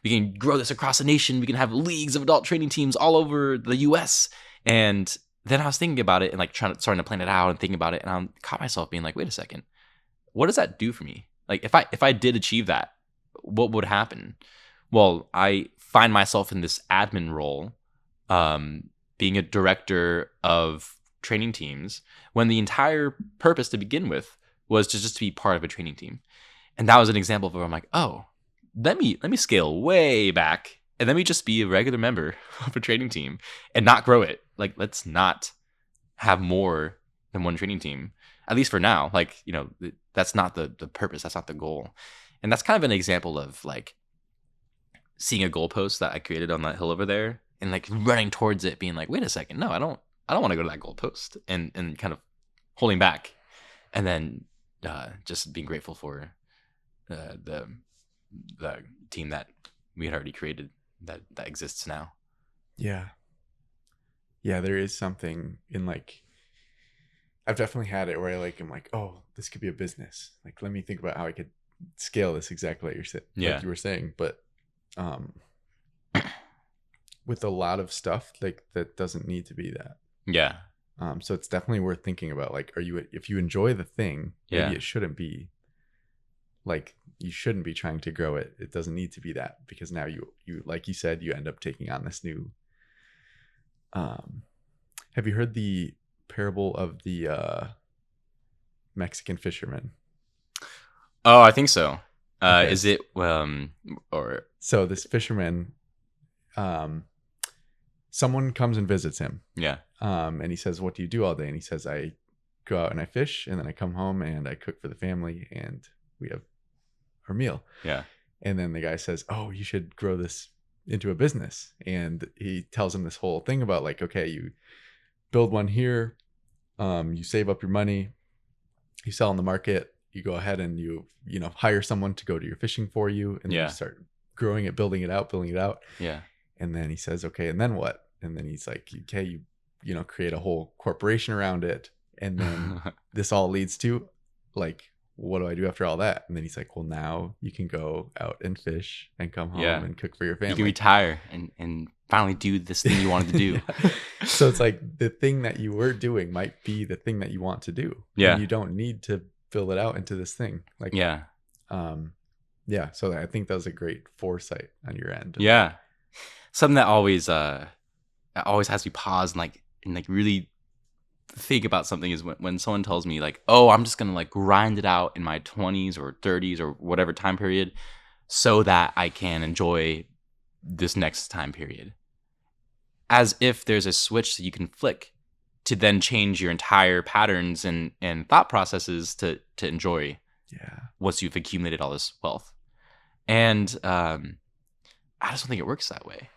can grow this across the nation, we can have leagues of adult training teams all over the US. And then I was thinking about it and like starting to plan it out and thinking about it, and I caught myself being like, wait a second, what does that do for me? Like if I did achieve that, what would happen? Well, I find myself in this admin role, being a director of training teams, when the entire purpose to begin with was just to be part of a training team. And that was an example of where I'm like, oh, let me scale way back and let me just be a regular member of a training team and not grow it. Like, let's not have more than one training team, at least for now. Like, that's not the purpose. That's not the goal. And that's kind of an example of like seeing a goalpost that I created on that hill over there and like running towards it, being like, wait a second, no, I don't want to go to that goalpost, and kind of holding back, and then just being grateful for the team that we had already created that exists now. Yeah, there is something in like, I've definitely had it where I'm like, oh, this could be a business. Like, let me think about how I could scale this exactly like you were saying, but with a lot of stuff like that doesn't need to be that. Yeah. So it's definitely worth thinking about. Like, if you enjoy the thing, maybe it shouldn't be like, you shouldn't be trying to grow it. It doesn't need to be that, because now you like you said, you end up taking on this new. Have you heard the parable of the Mexican fisherman? Oh, I think so. Okay. Is it or so this fisherman, someone comes and visits him. Yeah. And he says, what do you do all day? And he says, I go out and I fish, and then I come home and I cook for the family, and we have our meal. Yeah. And then the guy says, oh, you should grow this into a business. And he tells him this whole thing about like, okay, you build one here, you save up your money, you sell in the market, you go ahead and you hire someone to go to your fishing for you, and then you start growing it, building it out. Yeah. And then he says, okay, and then what? And then he's like, okay, you create a whole corporation around it. And then this all leads to like, what do I do after all that? And then he's like, well, now you can go out and fish and come home and cook for your family. You can retire and finally do this thing you wanted to do. So it's like the thing that you were doing might be the thing that you want to do. Yeah. And you don't need to fill it out into this thing. Like, yeah. So I think that was a great foresight on your end. Yeah. Something that always has me pause and really think about something is when someone tells me like, oh, I'm just going to like grind it out in my 20s or 30s or whatever time period so that I can enjoy this next time period. As if there's a switch that you can flick to then change your entire patterns and thought processes to enjoy once you've accumulated all this wealth. And I just don't think it works that way.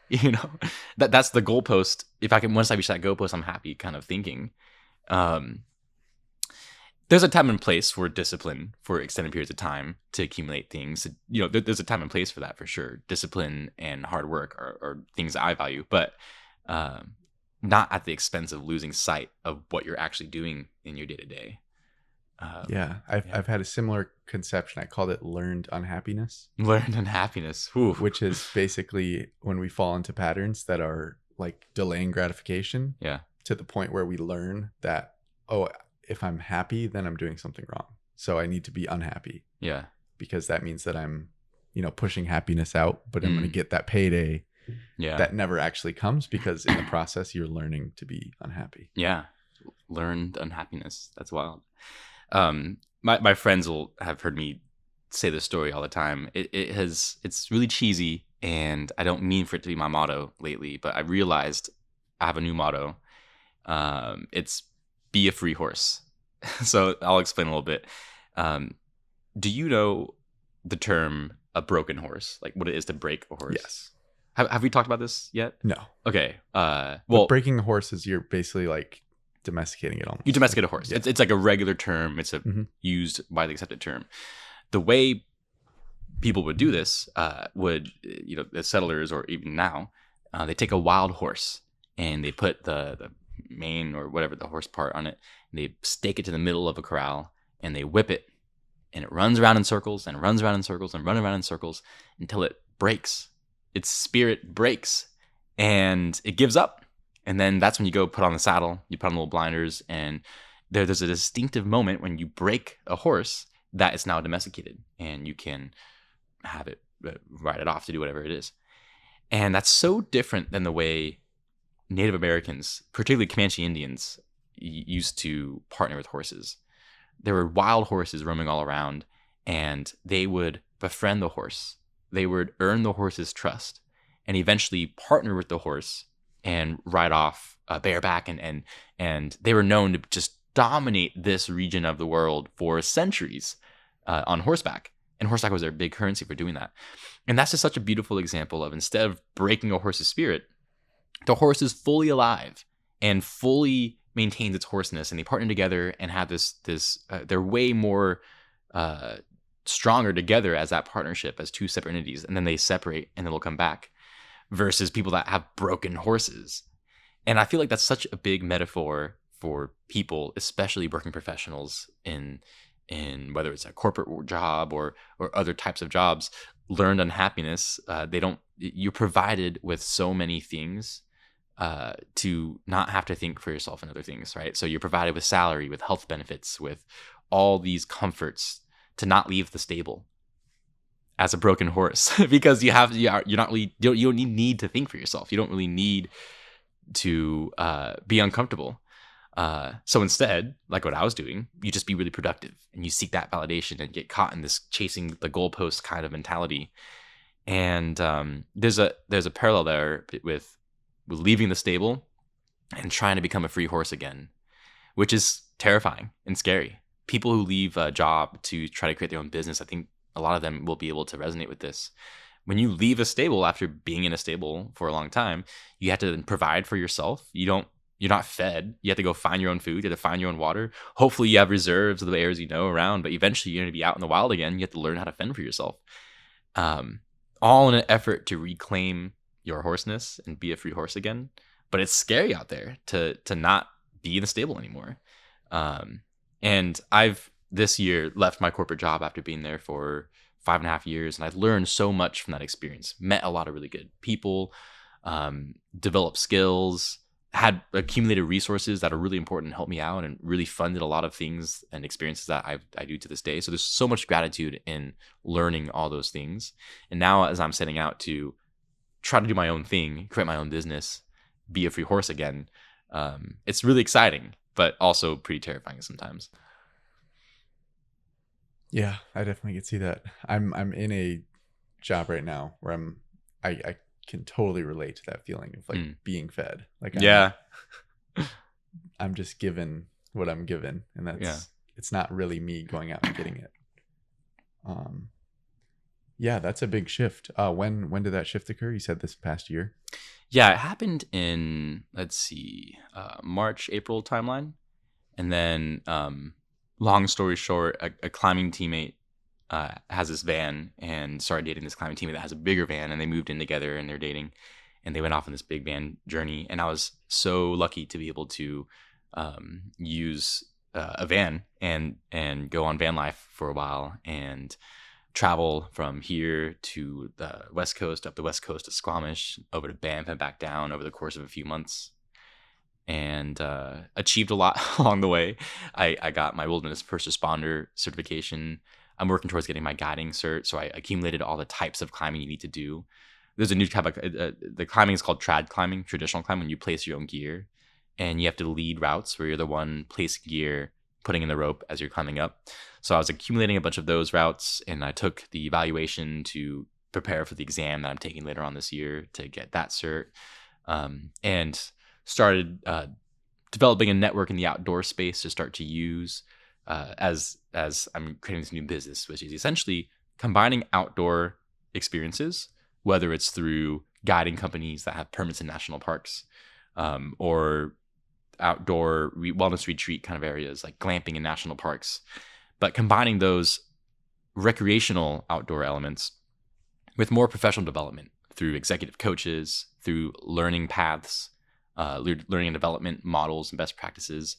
That's the goalpost. Once I reach that goalpost, I'm happy kind of thinking. There's a time and place for discipline for extended periods of time to accumulate things. There's a time and place for that for sure. Discipline and hard work are things that I value, but not at the expense of losing sight of what you're actually doing in your day to day. I've had a similar conception. I called it learned unhappiness. Learned unhappiness. Ooh. Which is basically when we fall into patterns that are like delaying gratification. Yeah. To the point where we learn that, oh, if I'm happy, then I'm doing something wrong. So I need to be unhappy. Yeah. Because that means that I'm, pushing happiness out, but I'm going to get that payday. Yeah. That never actually comes, because in the process you're learning to be unhappy. Yeah. Learned unhappiness. That's wild. My friends will have heard me say this story all the time. It's really cheesy, and I don't mean for it to be my motto lately, but I realized I have a new motto. It's be a free horse. So I'll explain a little bit. Do you know the term a broken horse? Like what it is to break a horse? Yes. Have we talked about this yet? No. Okay. Well, Well, breaking a horse is you're basically like domesticating it almost. you domesticate a horse. Yeah. It's like a regular term. It's a Mhm. used widely accepted term. The way people would do this the settlers, or even now, they take a wild horse and they put the mane or whatever the horse part on it, and they stake it to the middle of a corral and they whip it, and it runs around in circles and runs around in circles and runs around in circles until it breaks. Its spirit breaks and it gives up. And then that's when you go put on the saddle, you put on little blinders, and there's a distinctive moment when you break a horse that it's now domesticated, and you can have it ride it off to do whatever it is. And that's so different than the way Native Americans, particularly Comanche Indians, used to partner with horses. There were wild horses roaming all around, and they would befriend the horse. They would earn the horse's trust and eventually partner with the horse and ride off bareback. And they were known to just dominate this region of the world for centuries on horseback. And horseback was their big currency for doing that. And that's just such a beautiful example of, instead of breaking a horse's spirit, the horse is fully alive and fully maintains its horseness, and they partner together and have this they're way more stronger together as that partnership, as two separate entities, and then they separate and then they'll come back, versus people that have broken horses. And I feel like that's such a big metaphor for people, especially working professionals in whether it's a corporate job or other types of jobs. Learned unhappiness, you're provided with so many things to not have to think for yourself and other things, right? So you're provided with salary, with health benefits, with all these comforts to not leave the stable as a broken horse because you don't need to think for yourself. You don't really need to be uncomfortable. So instead, like what I was doing, you just be really productive and you seek that validation and get caught in this chasing the goalpost kind of mentality. And there's a parallel there with leaving the stable and trying to become a free horse again, which is terrifying and scary. People who leave a job to try to create their own business, I think a lot of them will be able to resonate with this. When you leave a stable after being in a stable for a long time, you have to then provide for yourself. You're not fed. You have to go find your own food. You have to find your own water. Hopefully you have reserves of the areas around, but eventually you're going to be out in the wild again. You have to learn how to fend for yourself. All in an effort to reclaim your horseness and be a free horse again. But it's scary out there to not be in the stable anymore. And I've this year left my corporate job after being there for 5.5 years, and I've learned so much from that experience. Met a lot of really good people, developed skills, had accumulated resources that are really important and helped me out, and really funded a lot of things and experiences that I do to this day. So there's so much gratitude in learning all those things. And now as I'm setting out to try to do my own thing, create my own business, be a free horse again, it's really exciting, but also pretty terrifying sometimes. Yeah, I definitely can see that. I'm in a job right now where I can totally relate to that feeling of like being fed. Like I'm just given what I'm given, and it's not really me going out and getting it. Yeah, that's a big shift. When did that shift occur? You said this past year. Yeah, it happened in March, April timeline, and then long story short, a climbing teammate has this van and started dating this climbing teammate that has a bigger van, and they moved in together and they're dating, and they went off on this big van journey. And I was so lucky to be able to use a van and go on van life for a while and travel from here to the West Coast, up the West Coast to Squamish, over to Banff and back down over the course of a few months. And achieved a lot along the way. I got my wilderness first responder certification. I'm working towards getting my guiding cert. So I accumulated all the types of climbing you need to do. There's a new type of the climbing is called trad climbing, traditional climbing, when you place your own gear, and you have to lead routes where you're the one placing gear, putting in the rope as you're climbing up. So I was accumulating a bunch of those routes, and I took the evaluation to prepare for the exam that I'm taking later on this year to get that cert, and started developing a network in the outdoor space to start to use as I'm creating this new business, which is essentially combining outdoor experiences, whether it's through guiding companies that have permits in national parks, or outdoor wellness retreat kind of areas like glamping in national parks, but combining those recreational outdoor elements with more professional development through executive coaches, through learning paths, learning and development models and best practices,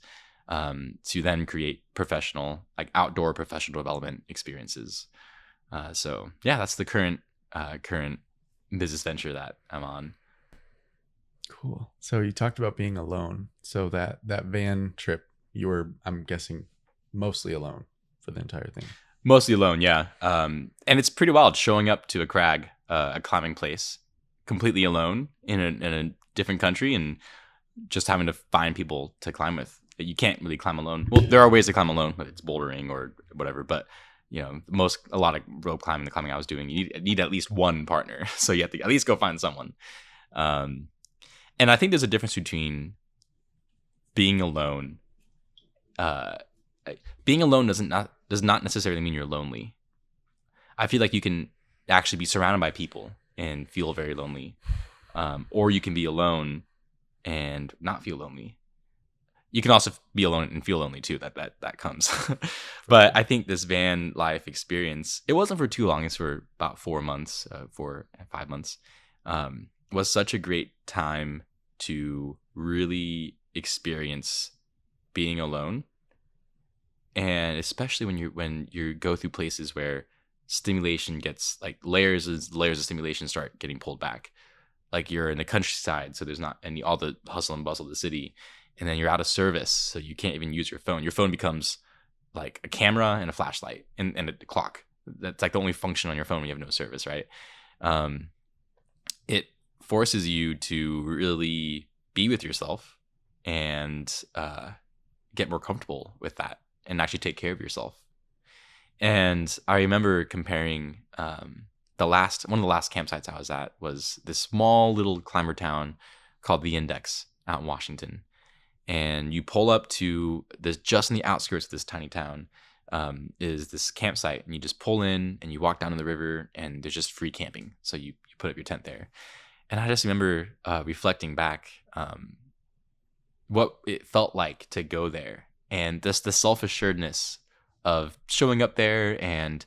to then create professional, like outdoor professional development experiences. So yeah, that's the current business venture that I'm on. Cool. So you talked about being alone. So that van trip, you were, I'm guessing, mostly alone for the entire thing. Mostly alone, yeah. And it's pretty wild showing up to a crag, a climbing place, completely alone in a different country, and just having to find people to climb with. You can't really climb alone. Well, there are ways to climb alone, whether it's bouldering or whatever. But a lot of rope climbing, the climbing I was doing, you need at least one partner. So you have to at least go find someone. And I think there's a difference between being alone. Being alone does not necessarily mean you're lonely. I feel like you can actually be surrounded by people and feel very lonely, or you can be alone and not feel lonely. You can also be alone and feel lonely too. That comes. But I think this van life experience, it wasn't for too long. It's for about 4 months, 4 and 5 months. Was such a great time to really experience being alone, and especially when you go through places where stimulation gets like layers of stimulation start getting pulled back. Like you're in the countryside, so there's not all the hustle and bustle of the city, and then you're out of service, so you can't even use your phone. Your phone becomes like a camera and a flashlight and a clock. That's like the only function on your phone when you have no service, right? It forces you to really be with yourself and get more comfortable with that and actually take care of yourself. And I remember comparing one of the last campsites I was at was this small little climber town called the Index out in Washington. And you pull up to this, just in the outskirts of this tiny town, is this campsite, and you just pull in and you walk down to the river, and there's just free camping. So you put up your tent there. And I just remember reflecting back what it felt like to go there, and the self-assuredness of showing up there and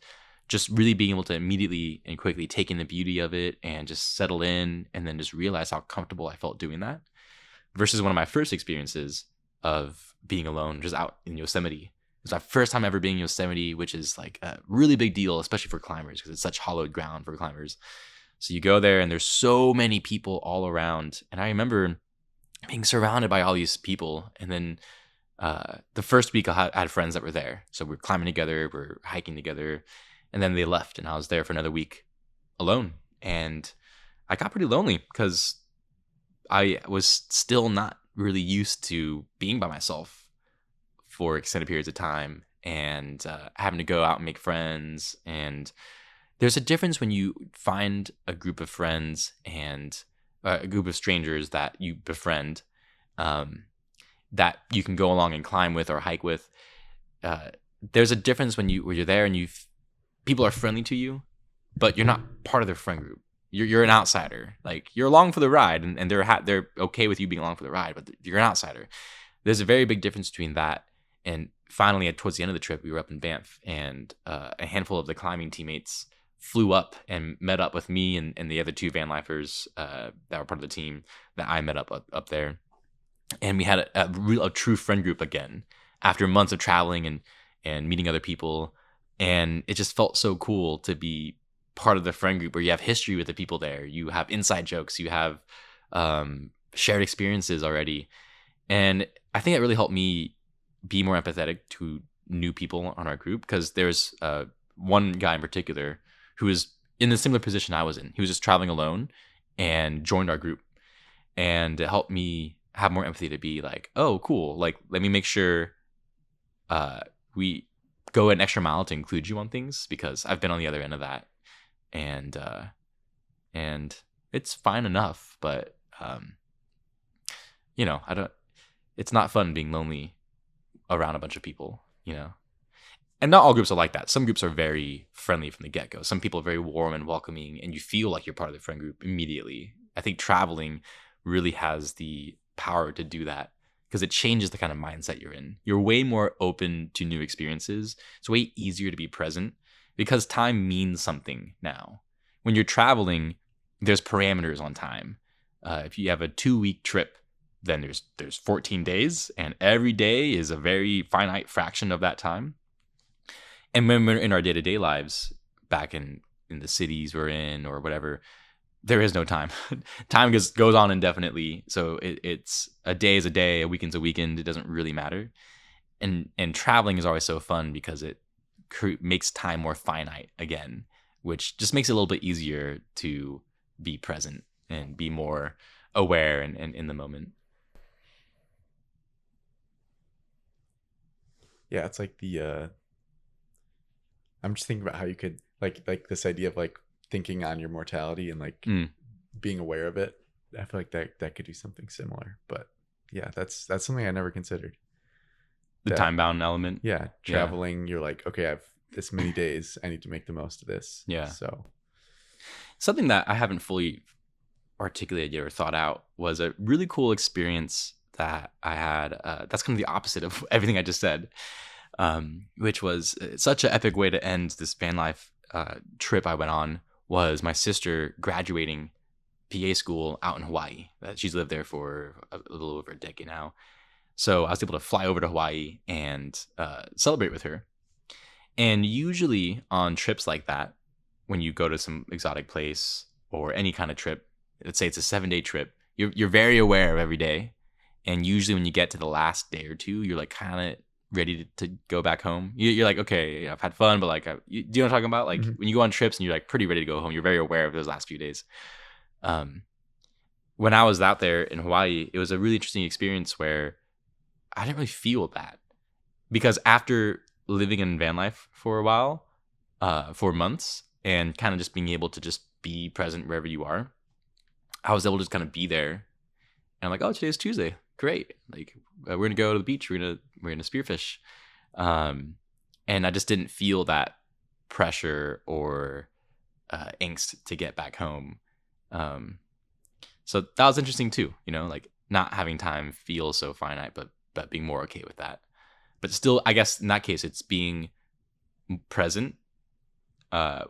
just really being able to immediately and quickly take in the beauty of it and just settle in, and then just realize how comfortable I felt doing that. Versus one of my first experiences of being alone, just out in Yosemite. It was my first time ever being in Yosemite, which is like a really big deal, especially for climbers, because it's such hollowed ground for climbers. So you go there and there's so many people all around. And I remember being surrounded by all these people. And then the first week I had friends that were there. So we're climbing together, we're hiking together. And then they left, and I was there for another week alone. And I got pretty lonely because I was still not really used to being by myself for extended periods of time, and having to go out and make friends. And there's a difference when you find a group of friends and a group of strangers that you befriend, that you can go along and climb with or hike with. There's a difference when you're there and people are friendly to you, but you're not part of their friend group. You're an outsider. Like, you're along for the ride, and they're okay with you being along for the ride, but you're an outsider. There's a very big difference between that. And finally, towards the end of the trip, we were up in Banff, and a handful of the climbing teammates flew up and met up with me and the other 2 van lifers that were part of the team that I met up there. And we had a true friend group again after months of traveling and meeting other people. And it just felt so cool to be part of the friend group where you have history with the people there. You have inside jokes. You have shared experiences already. And I think it really helped me be more empathetic to new people on our group, because there's one guy in particular who was in the similar position I was in. He was just traveling alone and joined our group. And it helped me have more empathy to be like, oh, cool. Like, let me make sure we go an extra mile to include you on things, because I've been on the other end of that, and it's fine enough, but I don't. It's not fun being lonely around a bunch of people, And not all groups are like that. Some groups are very friendly from the get-go. Some people are very warm and welcoming, and you feel like you're part of the friend group immediately. I think traveling really has the power to do that, because it changes the kind of mindset you're in. You're way more open to new experiences. It's way easier to be present because time means something now. When you're traveling, there's parameters on time. If you have a 2-week trip, then there's 14 days, and every day is a very finite fraction of that time. And when we're in our day-to-day lives, back in the cities we're in or whatever, there is no time. Time goes on indefinitely. So it's a day is a day, a weekend's a weekend. It doesn't really matter. And traveling is always so fun because it makes time more finite again, which just makes it a little bit easier to be present and be more aware and in the moment. Yeah, it's like I'm just thinking about how you could like this idea of like thinking on your mortality and like being aware of it. I feel like that could do something similar. But yeah, that's something I never considered. The time bound element. Yeah, traveling. You're like, okay, I have this many days. I need to make the most of this. Yeah. So something that I haven't fully articulated yet or thought out was a really cool experience that I had. That's kind of the opposite of everything I just said, which was such an epic way to end this van life trip I went on. Was my sister graduating PA school out in Hawaii. She's lived there for a little over a decade now. So I was able to fly over to Hawaii and celebrate with her. And usually on trips like that, when you go to some exotic place or any kind of trip, let's say it's a 7-day trip, you're very aware of every day. And usually when you get to the last day or two, you're like kind of ready to go back home. You're like, okay, I've had fun, but like, do you know what I'm talking about? Like when you go on trips and you're like pretty ready to go home, you're very aware of those last few days. When I was out there in Hawaii, it was a really interesting experience where I didn't really feel that, because after living in van life for a while, for months, and kind of just being able to just be present wherever you are, I was able to just kind of be there. And I'm like, oh, today's Tuesday. Great. Like we're going to go to the beach. We're going to spearfish. And I just didn't feel that pressure or angst to get back home. So that was interesting too, like not having time feel so finite, but being more okay with that. But still, I guess in that case, it's being present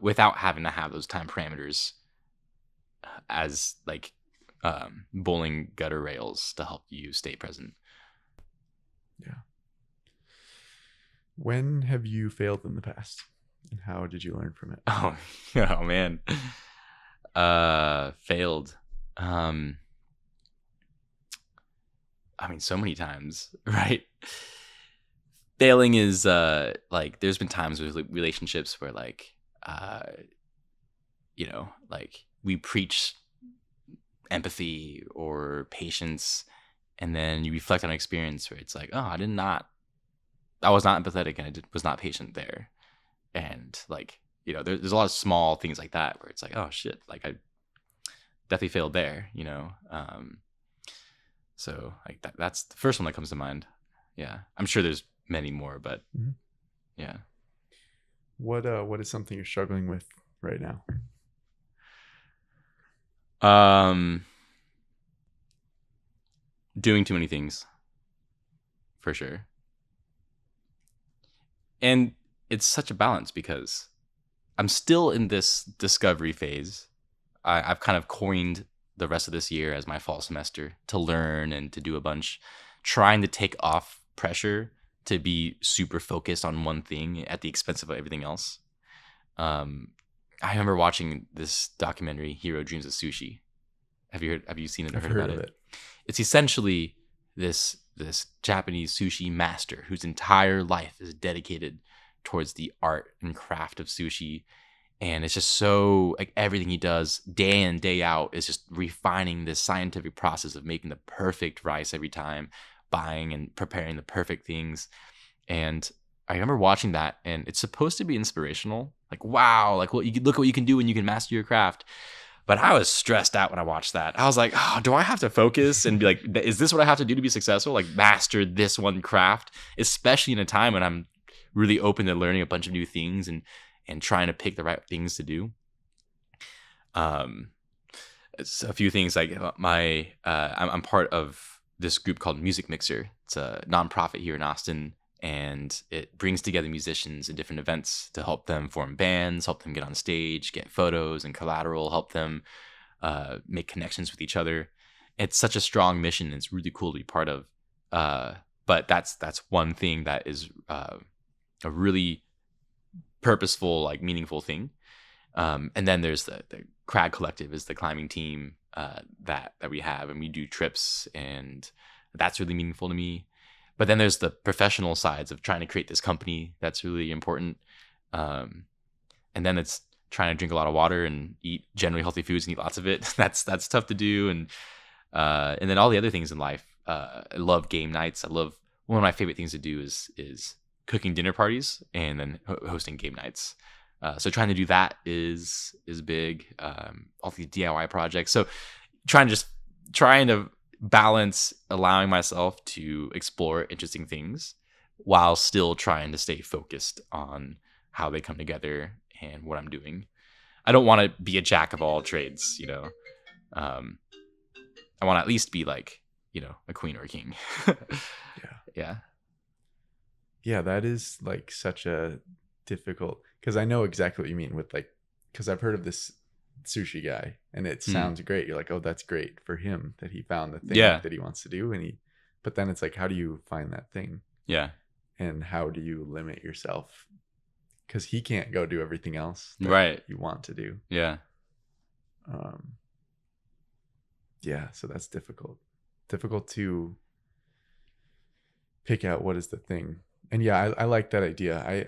without having to have those time parameters as like bowling gutter rails to help you stay present. Yeah. When have you failed in the past, and how did you learn from it? Oh man. Failed. I mean, so many times, right? Failing is like there's been times with relationships where like like we preach empathy or patience, and then you reflect on an experience where it's like, oh, I was not empathetic and I was not patient there. And like, there's a lot of small things like that where it's like, oh shit, like I definitely failed there, so like that's the first one that comes to mind. Yeah, I'm sure there's many more, but yeah. What is something you're struggling with right now? Doing too many things, for sure. And it's such a balance because I'm still in this discovery phase. I've kind of coined the rest of this year as my fall semester to learn and to do a bunch, trying to take off pressure to be super focused on one thing at the expense of everything else. I remember watching this documentary, Hero Dreams of Sushi. Have you seen it or heard about it? It's essentially this Japanese sushi master whose entire life is dedicated towards the art and craft of sushi. And it's just so like everything he does day in, day out is just refining this scientific process of making the perfect rice every time, buying and preparing the perfect things. And I remember watching that, and it's supposed to be inspirational. Like, wow, like look what you can do when you can master your craft. But I was stressed out when I watched that. I was like, oh, do I have to focus and be like, is this what I have to do to be successful? Like master this one craft, especially in a time when I'm really open to learning a bunch of new things and trying to pick the right things to do. It's a few things like I'm part of this group called Music Mixer. It's a nonprofit here in Austin, and it brings together musicians in different events to help them form bands, help them get on stage, get photos and collateral, help them make connections with each other. It's such a strong mission. It's really cool to be part of. But that's one thing that is a really purposeful, like meaningful thing. And then there's the Crag Collective is the climbing team that we have, and we do trips, and that's really meaningful to me. But then there's the professional sides of trying to create this company that's really important. And then it's trying to drink a lot of water and eat generally healthy foods and eat lots of it. That's tough to do. And then all the other things in life. I love game nights. One of my favorite things to do is cooking dinner parties and then hosting game nights. So trying to do that is big. All these DIY projects. So trying to balance allowing myself to explore interesting things while still trying to stay focused on how they come together and what I'm doing. I don't want to be a jack of all trades, you know. I want to at least be like, you know, a queen or a king. Yeah, that is like such a difficult, because I know exactly what you mean with like, because I've heard of this sushi guy and it sounds great. You're like, oh, that's great for him that he found the thing that he wants to do. But then it's like, how do you find that thing? Yeah. And how do you limit yourself? Because he can't go do everything else that right. you want to do. Yeah. Yeah. So that's difficult to pick out what is the thing. And yeah, I like that idea.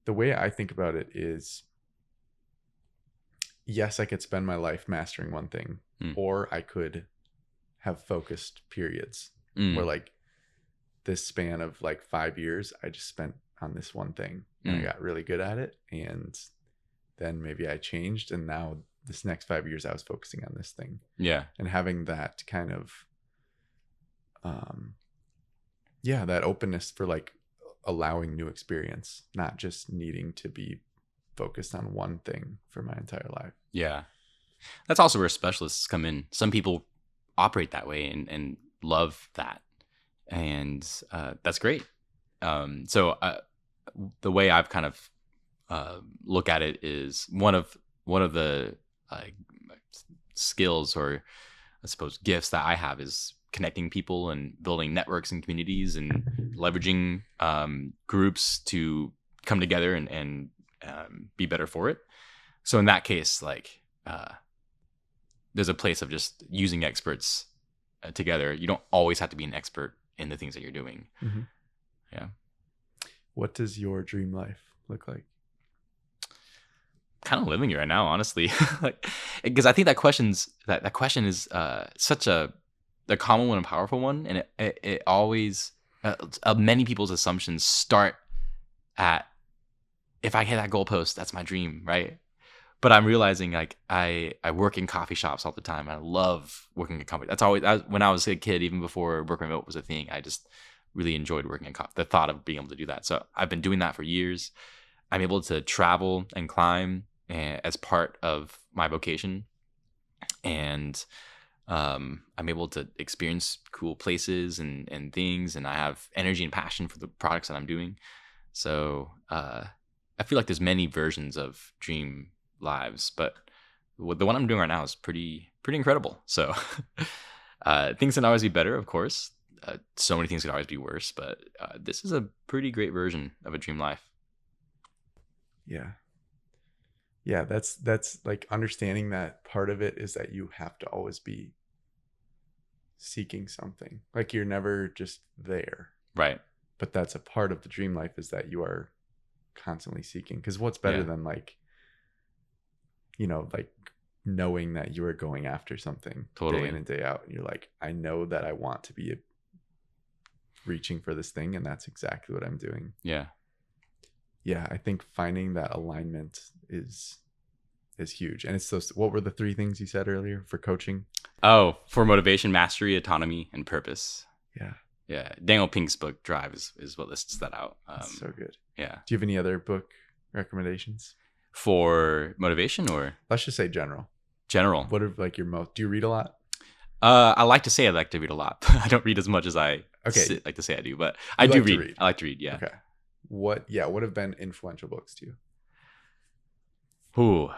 The way I think about it is, yes, I could spend my life mastering one thing, or I could have focused periods where like this span of like 5 years, I just spent on this one thing and I got really good at it. And then maybe I changed, and now this next 5 years I was focusing on this thing. Yeah. And having that kind of, that openness for like allowing new experience, not just needing to be focused on one thing for my entire life. Yeah. That's also where specialists come in. Some people operate that way and love that. And that's great. So the way I've kind of look at it is one of the skills, or I suppose gifts that I have, is connecting people and building networks and communities and leveraging groups to come together and be better for it. So in that case, like there's a place of just using experts together. You don't always have to be an expert in the things that you're doing. Mm-hmm. Yeah. What does your dream life look like? Kind of living it right now, honestly. Like, because I think that question is such a common one and powerful one, and it always many people's assumptions start at, if I hit that goalpost, that's my dream, right? But I'm realizing like I work in coffee shops all the time. And I love working at companies. That's always, when I was a kid, even before work remote was a thing, I just really enjoyed working in the thought of being able to do that. So I've been doing that for years. I'm able to travel and climb as part of my vocation, and I'm able to experience cool places and things, and I have energy and passion for the products that I'm doing. So I feel like there's many versions of dream lives, but the one I'm doing right now is pretty incredible. So things can always be better, of course. So many things can always be worse, but this is a pretty great version of a dream life. Yeah, that's like understanding that part of it is that you have to always be seeking something. Like you're never just there. Right. But that's a part of the dream life, is that you are constantly seeking. Because what's better than like, you know, like knowing that you are going after something day in and day out, and you're like, I know that I want to be reaching for this thing, and that's exactly what I'm doing. Yeah. Yeah, I think finding that alignment is huge. And it's those, what were the 3 things you said earlier for coaching? Oh, for motivation, mastery, autonomy, and purpose. Yeah. Yeah. Daniel Pink's book Drive is what lists that out. That's so good. Yeah. Do you have any other book recommendations? For motivation or? Let's just say general. General. What are like your most, do you read a lot? I like to say I like to read a lot. I don't read as much as I like to say I do, but I do read. I like to read, yeah. Okay. What have been influential books to you? Ooh,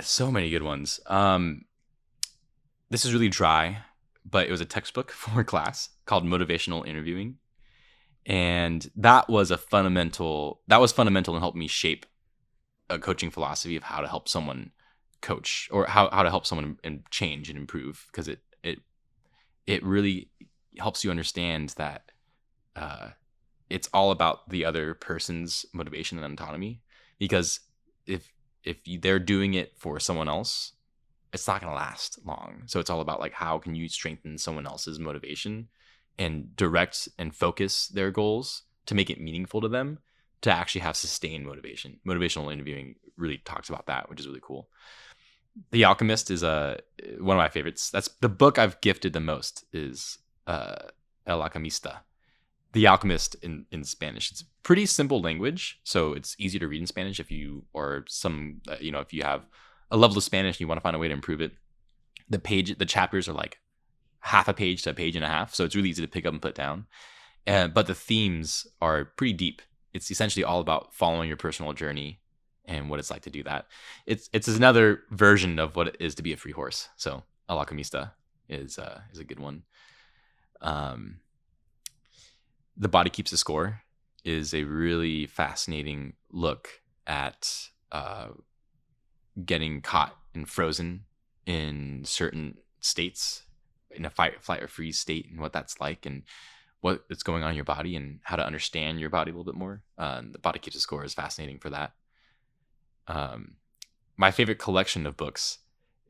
so many good ones. This is really dry, but it was a textbook for class called Motivational Interviewing. And that was fundamental in helping me shape a coaching philosophy of how to help someone coach, or how to help someone change and improve, because it really helps you understand that it's all about the other person's motivation and autonomy. Because if they're doing it for someone else, it's not going to last long. So it's all about like, how can you strengthen someone else's motivation and direct and focus their goals to make it meaningful to them, to actually have sustained motivation. Motivational interviewing really talks about that, which is really cool. The Alchemist is one of my favorites. That's the book I've gifted the most, is El Alchemista. The Alchemist in Spanish. It's pretty simple language, so it's easy to read in Spanish if you if you have a level of Spanish and you want to find a way to improve it. The chapters are like half a page to a page and a half, so it's really easy to pick up and put down. But the themes are pretty deep. It's essentially all about following your personal journey and what it's like to do that. It's another version of what it is to be a free horse. So El Alchemista is a good one. The Body Keeps the Score is a really fascinating look at getting caught and frozen in certain states, in a fight, flight, or freeze state, and what that's like, and what is going on in your body, and how to understand your body a little bit more. The Body Keeps the Score is fascinating for that. My favorite collection of books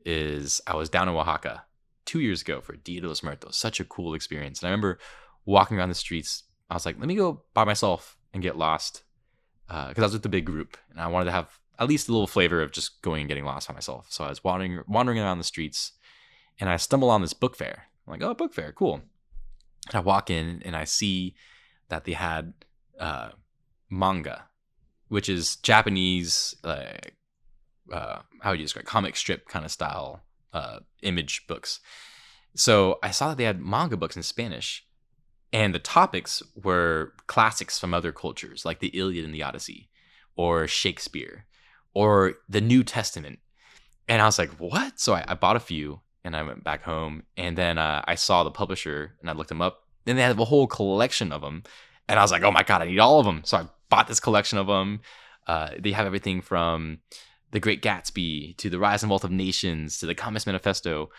is, I was down in Oaxaca 2 years ago for Dia de los Muertos. Such a cool experience. And I remember walking around the streets. I was like, let me go by myself and get lost, because I was with a big group and I wanted to have at least a little flavor of just going and getting lost by myself. So I was wandering around the streets, and I stumble on this book fair. I'm like, oh, book fair, cool. And I walk in and I see that they had manga, which is Japanese, how would you describe, comic strip kind of style image books. So I saw that they had manga books in Spanish, and the topics were classics from other cultures, like the Iliad and the Odyssey, or Shakespeare, or the New Testament. And I was like, what? So I bought a few, and I went back home, and then I saw the publisher, and I looked them up, and they had a whole collection of them. And I was like, oh my God, I need all of them. So I bought this collection of them. They have everything from The Great Gatsby to The Rise and Wealth of Nations to the Communist Manifesto,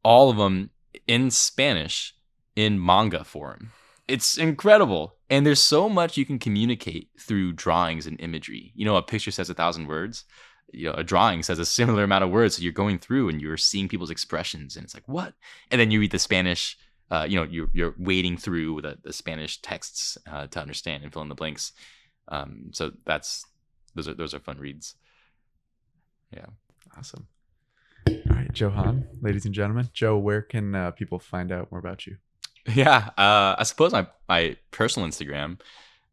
all of them in Spanish in manga form. It's incredible. And there's so much you can communicate through drawings and imagery. You know, a picture says 1,000 words. You know, a drawing says a similar amount of words. So you're going through and you're seeing people's expressions, and it's like, what? And then you read the Spanish, you're wading through the Spanish texts to understand and fill in the blanks. So those are fun reads. Yeah. Awesome. All right, Johan, ladies and gentlemen. Joe, where can people find out more about you? Yeah, I suppose my personal Instagram,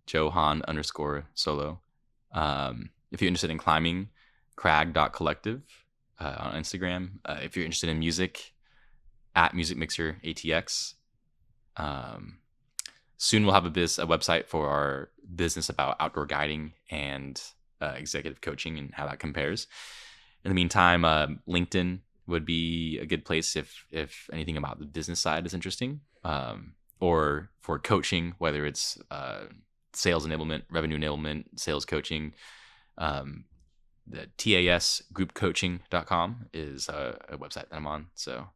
Johan_solo. If you're interested in climbing, crag.collective on Instagram. If you're interested in music, at Music Mixer ATX. Soon we'll have a website for our business about outdoor guiding and executive coaching and how that compares. In the meantime, LinkedIn would be a good place if anything about the business side is interesting, or for coaching, whether it's sales enablement, revenue enablement, sales coaching. The tasgroupcoaching.com is a website that I'm on. So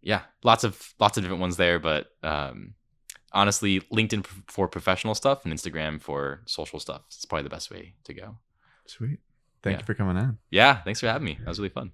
yeah, lots of different ones there, but honestly, LinkedIn for professional stuff and Instagram for social stuff is probably the best way to go. Sweet. Thank you for coming on. Yeah, thanks for having me. That was really fun.